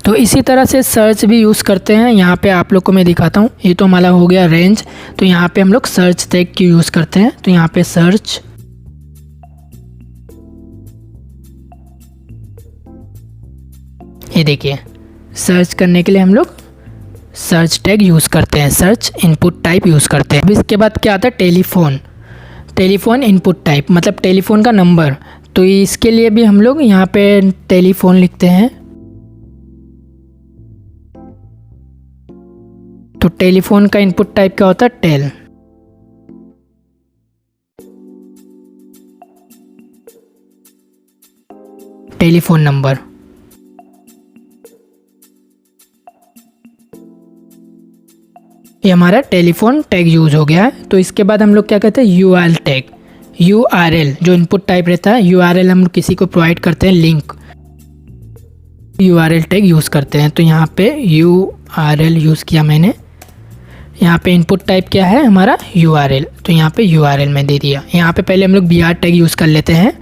तो इसी तरह से सर्च भी यूज़ करते हैं। यहाँ पे आप लोग को मैं दिखाता हूँ। ये तो हमारा हो गया रेंज। तो यहाँ पे हम लोग सर्च टैग की यूज़ करते हैं। तो यहाँ पे सर्च, ये देखिए सर्च करने के लिए हम लोग सर्च टैग यूज़ करते हैं, सर्च इनपुट टाइप यूज़ करते हैं। अब इसके बाद क्या आता है टेलीफोन, टेलीफोन इनपुट टाइप मतलब टेलीफोन का नंबर। तो इसके लिए भी हम लोग यहाँ पे टेलीफोन लिखते हैं। तो टेलीफोन का इनपुट टाइप क्या होता है, टेल। Telephone number. ये हमारा टेलीफोन टैग यूज़ हो गया है। तो इसके बाद हम लोग क्या कहते हैं, यूआरएल टैग। यूआरएल जो इनपुट टाइप रहता है, यूआरएल हम किसी को प्रोवाइड करते हैं लिंक, यूआरएल टैग यूज़ करते हैं। तो यहाँ पे यूआरएल यूज़ किया मैंने। यहाँ पे इनपुट टाइप क्या है हमारा, यूआरएल। तो यहाँ पे यूआरएल में दे दिया। यहाँ पे पहले हम लोग बीआर टैग यूज़ कर लेते हैं।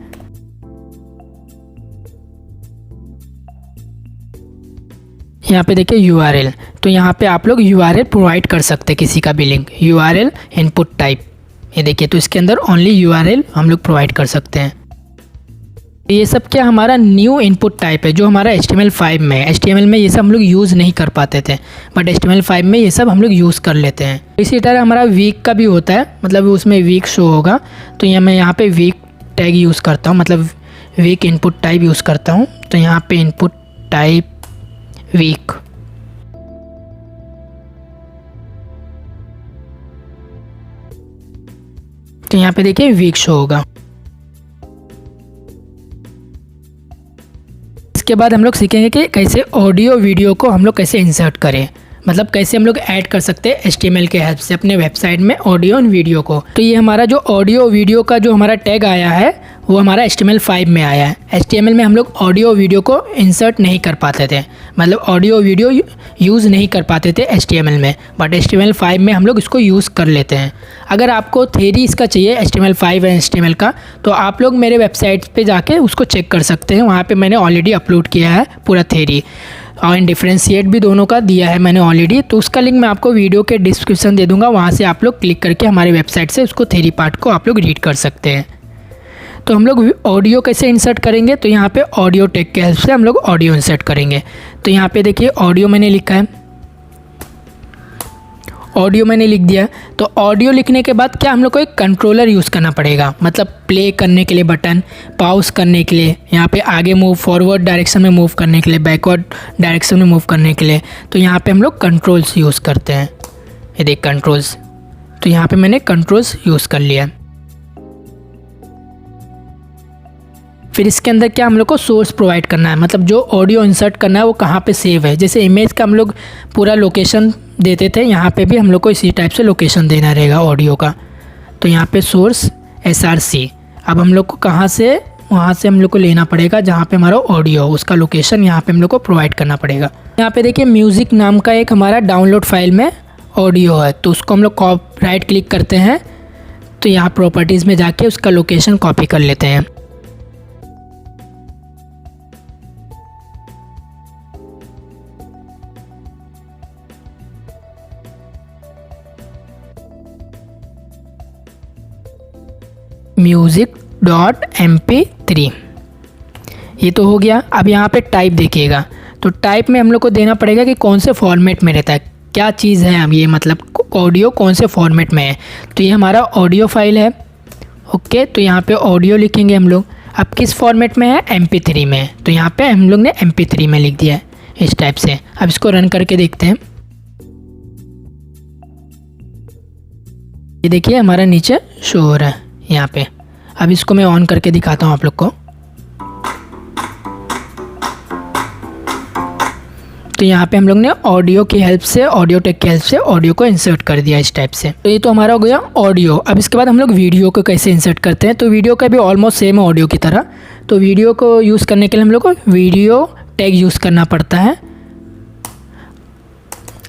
यहाँ पे देखिए यूआरएल। तो यहाँ पे आप लोग यूआरएल प्रोवाइड कर सकते हैं किसी का भी लिंक, यूआरएल इनपुट टाइप। ये देखिए तो इसके अंदर ओनली यूआरएल हम लोग प्रोवाइड कर सकते हैं। ये सब क्या हमारा न्यू इनपुट टाइप है जो हमारा HTML5 में है। HTML में ये सब हम लोग यूज़ नहीं कर पाते थे, बट HTML5 में ये सब हम लोग यूज़ कर लेते हैं। इसी तरह हमारा वीक का भी होता है, मतलब उसमें वीक शो होगा। तो मैं यहाँ पे वीक टैग यूज़ करता हूँ, मतलब वीक इनपुट टाइप यूज़ करता हूँ। तो यहाँ पे इनपुट टाइप वीक। तो यहाँ पे देखिए वीक शो होगा। इसके बाद हम लोग सीखेंगे कि कैसे ऑडियो वीडियो को हम लोग कैसे इंसर्ट करें, मतलब कैसे हम लोग ऐड कर सकते हैं HTML के हेल्प से अपने वेबसाइट में ऑडियो और वीडियो को। तो ये हमारा जो ऑडियो वीडियो का जो हमारा टैग आया है वो हमारा HTML5 में आया है। HTML में हम लोग ऑडियो वीडियो को इंसर्ट नहीं कर पाते थे, मतलब ऑडियो वीडियो यूज़ नहीं कर पाते थे HTML में, बट HTML5 में हम लोग इसको यूज़ कर लेते हैं। अगर आपको थ्योरी इसका चाहिए HTML5 और HTML का, तो आप लोग मेरे वेबसाइट पे जाके उसको चेक कर सकते हैं। वहाँ पे मैंने ऑलरेडी अपलोड किया है पूरा थ्योरी और डिफरेंशिएट भी दोनों का दिया है मैंने ऑलरेडी। तो उसका लिंक मैं आपको वीडियो के डिस्क्रिप्शन दे दूँगा, वहाँ से आप लोग क्लिक करके हमारे वेबसाइट से उसको थ्योरी पार्ट को आप लोग रीड कर सकते हैं। तो हम लोग ऑडियो कैसे इंसर्ट करेंगे, तो यहाँ पे ऑडियो टैग के हेल्प से हम लोग ऑडियो इंसर्ट करेंगे। तो यहाँ पे देखिए ऑडियो मैंने लिखा है, ऑडियो मैंने लिख दिया। तो ऑडियो लिखने के बाद क्या हम लोग को एक कंट्रोलर यूज़ करना पड़ेगा, मतलब प्ले करने के लिए बटन, पॉज करने के लिए, यहाँ पे आगे मूव फॉरवर्ड डायरेक्शन में मूव करने के लिए, बैकवर्ड डायरेक्शन में मूव करने के लिए। तो यहाँ पे हम लोग कंट्रोल्स यूज़ करते हैं। ये देख कंट्रोल्स, तो यहाँ पे मैंने कंट्रोल्स यूज़ कर लिया। फिर इसके अंदर क्या हम लोग को सोर्स प्रोवाइड करना है, मतलब जो ऑडियो इंसर्ट करना है वो कहाँ पे सेव है। जैसे इमेज का हम लोग पूरा लोकेशन देते थे, यहाँ पे भी हम लोग को इसी टाइप से लोकेशन देना रहेगा ऑडियो का। तो यहाँ पे सोर्स SRC। अब हम लोग को कहाँ से, वहाँ से हम लोग को लेना पड़ेगा जहाँ पे हमारा ऑडियो, उसका लोकेशन यहाँ पे हम लोग को प्रोवाइड करना पड़ेगा। यहाँ पे देखिए म्यूज़िक नाम का एक हमारा डाउनलोड फाइल में ऑडियो है, तो उसको हम लोग राइट क्लिक करते हैं। तो यहाँ प्रॉपर्टीज़ में जाके उसका लोकेशन कॉपी कर लेते हैं। music.mp3 ये तो हो गया। अब यहाँ पे टाइप देखिएगा, तो टाइप में हम लोग को देना पड़ेगा कि कौन से फॉर्मेट में रहता है, क्या चीज़ है। अब ये मतलब ऑडियो कौन से फॉर्मेट में है, तो ये हमारा ऑडियो फाइल है। ओके, तो यहाँ पे ऑडियो लिखेंगे हम लोग। अब किस फॉर्मेट में है, MP3 में। तो यहाँ पे हम लोग ने MP3 में लिख दिया है इस टाइप से। अब इसको रन करके देखते हैं। ये देखिए हमारा नीचे शो हो रहा है यहाँ पे। अब इसको मैं ऑन करके दिखाता हूँ आप लोग को। तो यहाँ पे हम लोग ने ऑडियो की हेल्प से, ऑडियो टेक की हेल्प से ऑडियो को इंसर्ट कर दिया इस टाइप से। तो ये तो हमारा हो गया ऑडियो। अब इसके बाद हम लोग वीडियो को कैसे इंसर्ट करते हैं, तो वीडियो का भी ऑलमोस्ट सेम है ऑडियो की तरह। तो वीडियो को यूज़ करने के लिए हम लोग को वीडियो टैग यूज़ करना पड़ता है।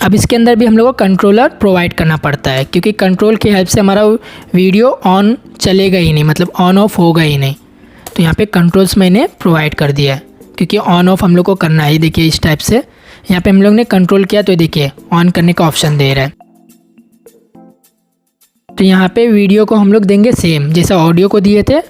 अब इसके अंदर भी हम लोग को कंट्रोलर प्रोवाइड करना पड़ता है, क्योंकि कंट्रोल की हेल्प से हमारा वीडियो ऑन चलेगा ही नहीं, मतलब ऑन ऑफ होगा ही नहीं। तो यहाँ पे कंट्रोल्स मैंने प्रोवाइड कर दिया है, क्योंकि ऑन ऑफ हम लोग को करना है। देखिए इस टाइप से यहाँ पे हम लोग ने कंट्रोल किया तो देखिए ऑन करने का ऑप्शन दे रहा है। तो यहाँ पे वीडियो को हम लोग देंगे सेम जैसा ऑडियो को दिए थे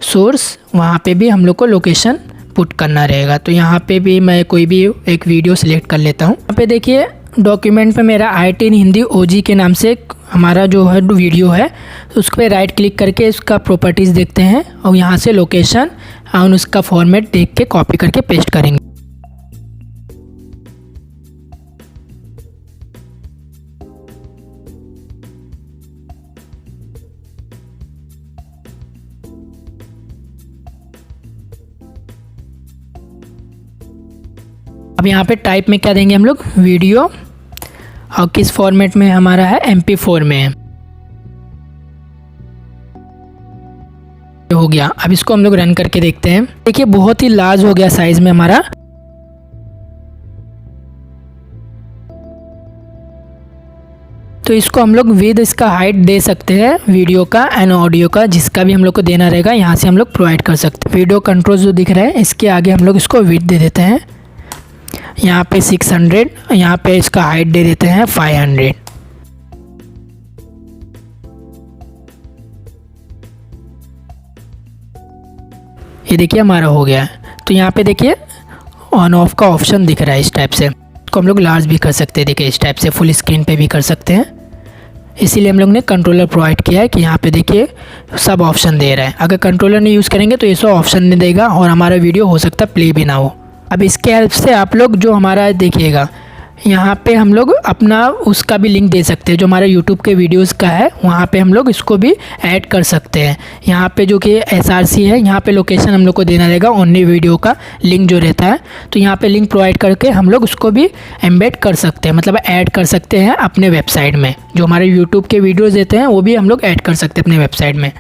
सोर्स, वहाँ पे भी हम लोग को लोकेशन पुट करना रहेगा। तो यहाँ पे भी मैं कोई भी एक वीडियो सिलेक्ट कर लेता हूँ। यहाँ पे देखिए डॉक्यूमेंट पे मेरा IIT इन हिंदी OG के नाम से हमारा जो है वीडियो है, उस पर राइट क्लिक करके इसका प्रॉपर्टीज़ देखते हैं और यहाँ से लोकेशन और उसका फॉर्मेट देख के कॉपी करके पेस्ट करेंगे। अब यहाँ पे टाइप में क्या देंगे हम लोग, वीडियो, और किस फॉर्मेट में हमारा है, MP4 में है। हो गया। अब इसको हम लोग रन करके देखते हैं। देखिए बहुत ही लार्ज हो गया साइज में हमारा। तो इसको हम लोग विद इसका हाइट दे सकते हैं वीडियो का एंड ऑडियो का, जिसका भी हम लोग को देना रहेगा यहाँ से हम लोग प्रोवाइड कर सकते हैं। वीडियो कंट्रोल जो दिख रहा है इसके आगे हम लोग इसको विड दे देते हैं, यहाँ पे 600, यहाँ पे इसका हाइट दे देते हैं 500। ये देखिए हमारा हो गया है। तो यहाँ पे देखिए ऑन ऑफ का ऑप्शन दिख रहा है इस टाइप से। इसको हम लोग लार्ज भी कर सकते हैं, देखिए इस टाइप से फुल स्क्रीन पे भी कर सकते हैं। इसीलिए हम लोग ने कंट्रोलर प्रोवाइड किया है कि यहाँ पे देखिए सब ऑप्शन दे रहा है। अगर कंट्रोलर नहीं यूज़ करेंगे तो ये सब ऑप्शन नहीं देगा और हमारा वीडियो हो सकता है प्ले भी ना हो। अब इसके हेल्प से आप लोग जो हमारा देखिएगा यहाँ पे हम लोग अपना उसका भी लिंक दे सकते हैं, जो हमारे YouTube के वीडियोस का है वहाँ पे हम लोग इसको भी ऐड कर सकते हैं। यहाँ पे जो कि SRC है, यहाँ पे लोकेशन हम लोग को देना रहेगा ओनली वीडियो का लिंक जो रहता है। तो यहाँ पे लिंक प्रोवाइड करके हम लोग उसको भी एम्बेड कर सकते हैं, मतलब ऐड कर सकते हैं अपने वेबसाइट में। जो हमारे YouTube के वीडियोज़ देते हैं वो भी हम लोग ऐड कर सकते हैं अपने वेबसाइट में।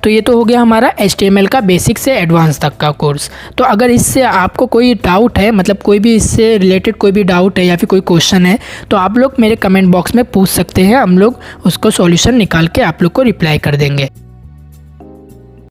तो ये तो हो गया हमारा HTML का बेसिक से एडवांस तक का कोर्स। तो अगर इससे आपको कोई डाउट है, मतलब कोई भी इससे रिलेटेड कोई भी डाउट है या फिर कोई क्वेश्चन है, तो आप लोग मेरे कमेंट बॉक्स में पूछ सकते हैं, हम लोग उसको सॉल्यूशन निकाल के आप लोग को रिप्लाई कर देंगे।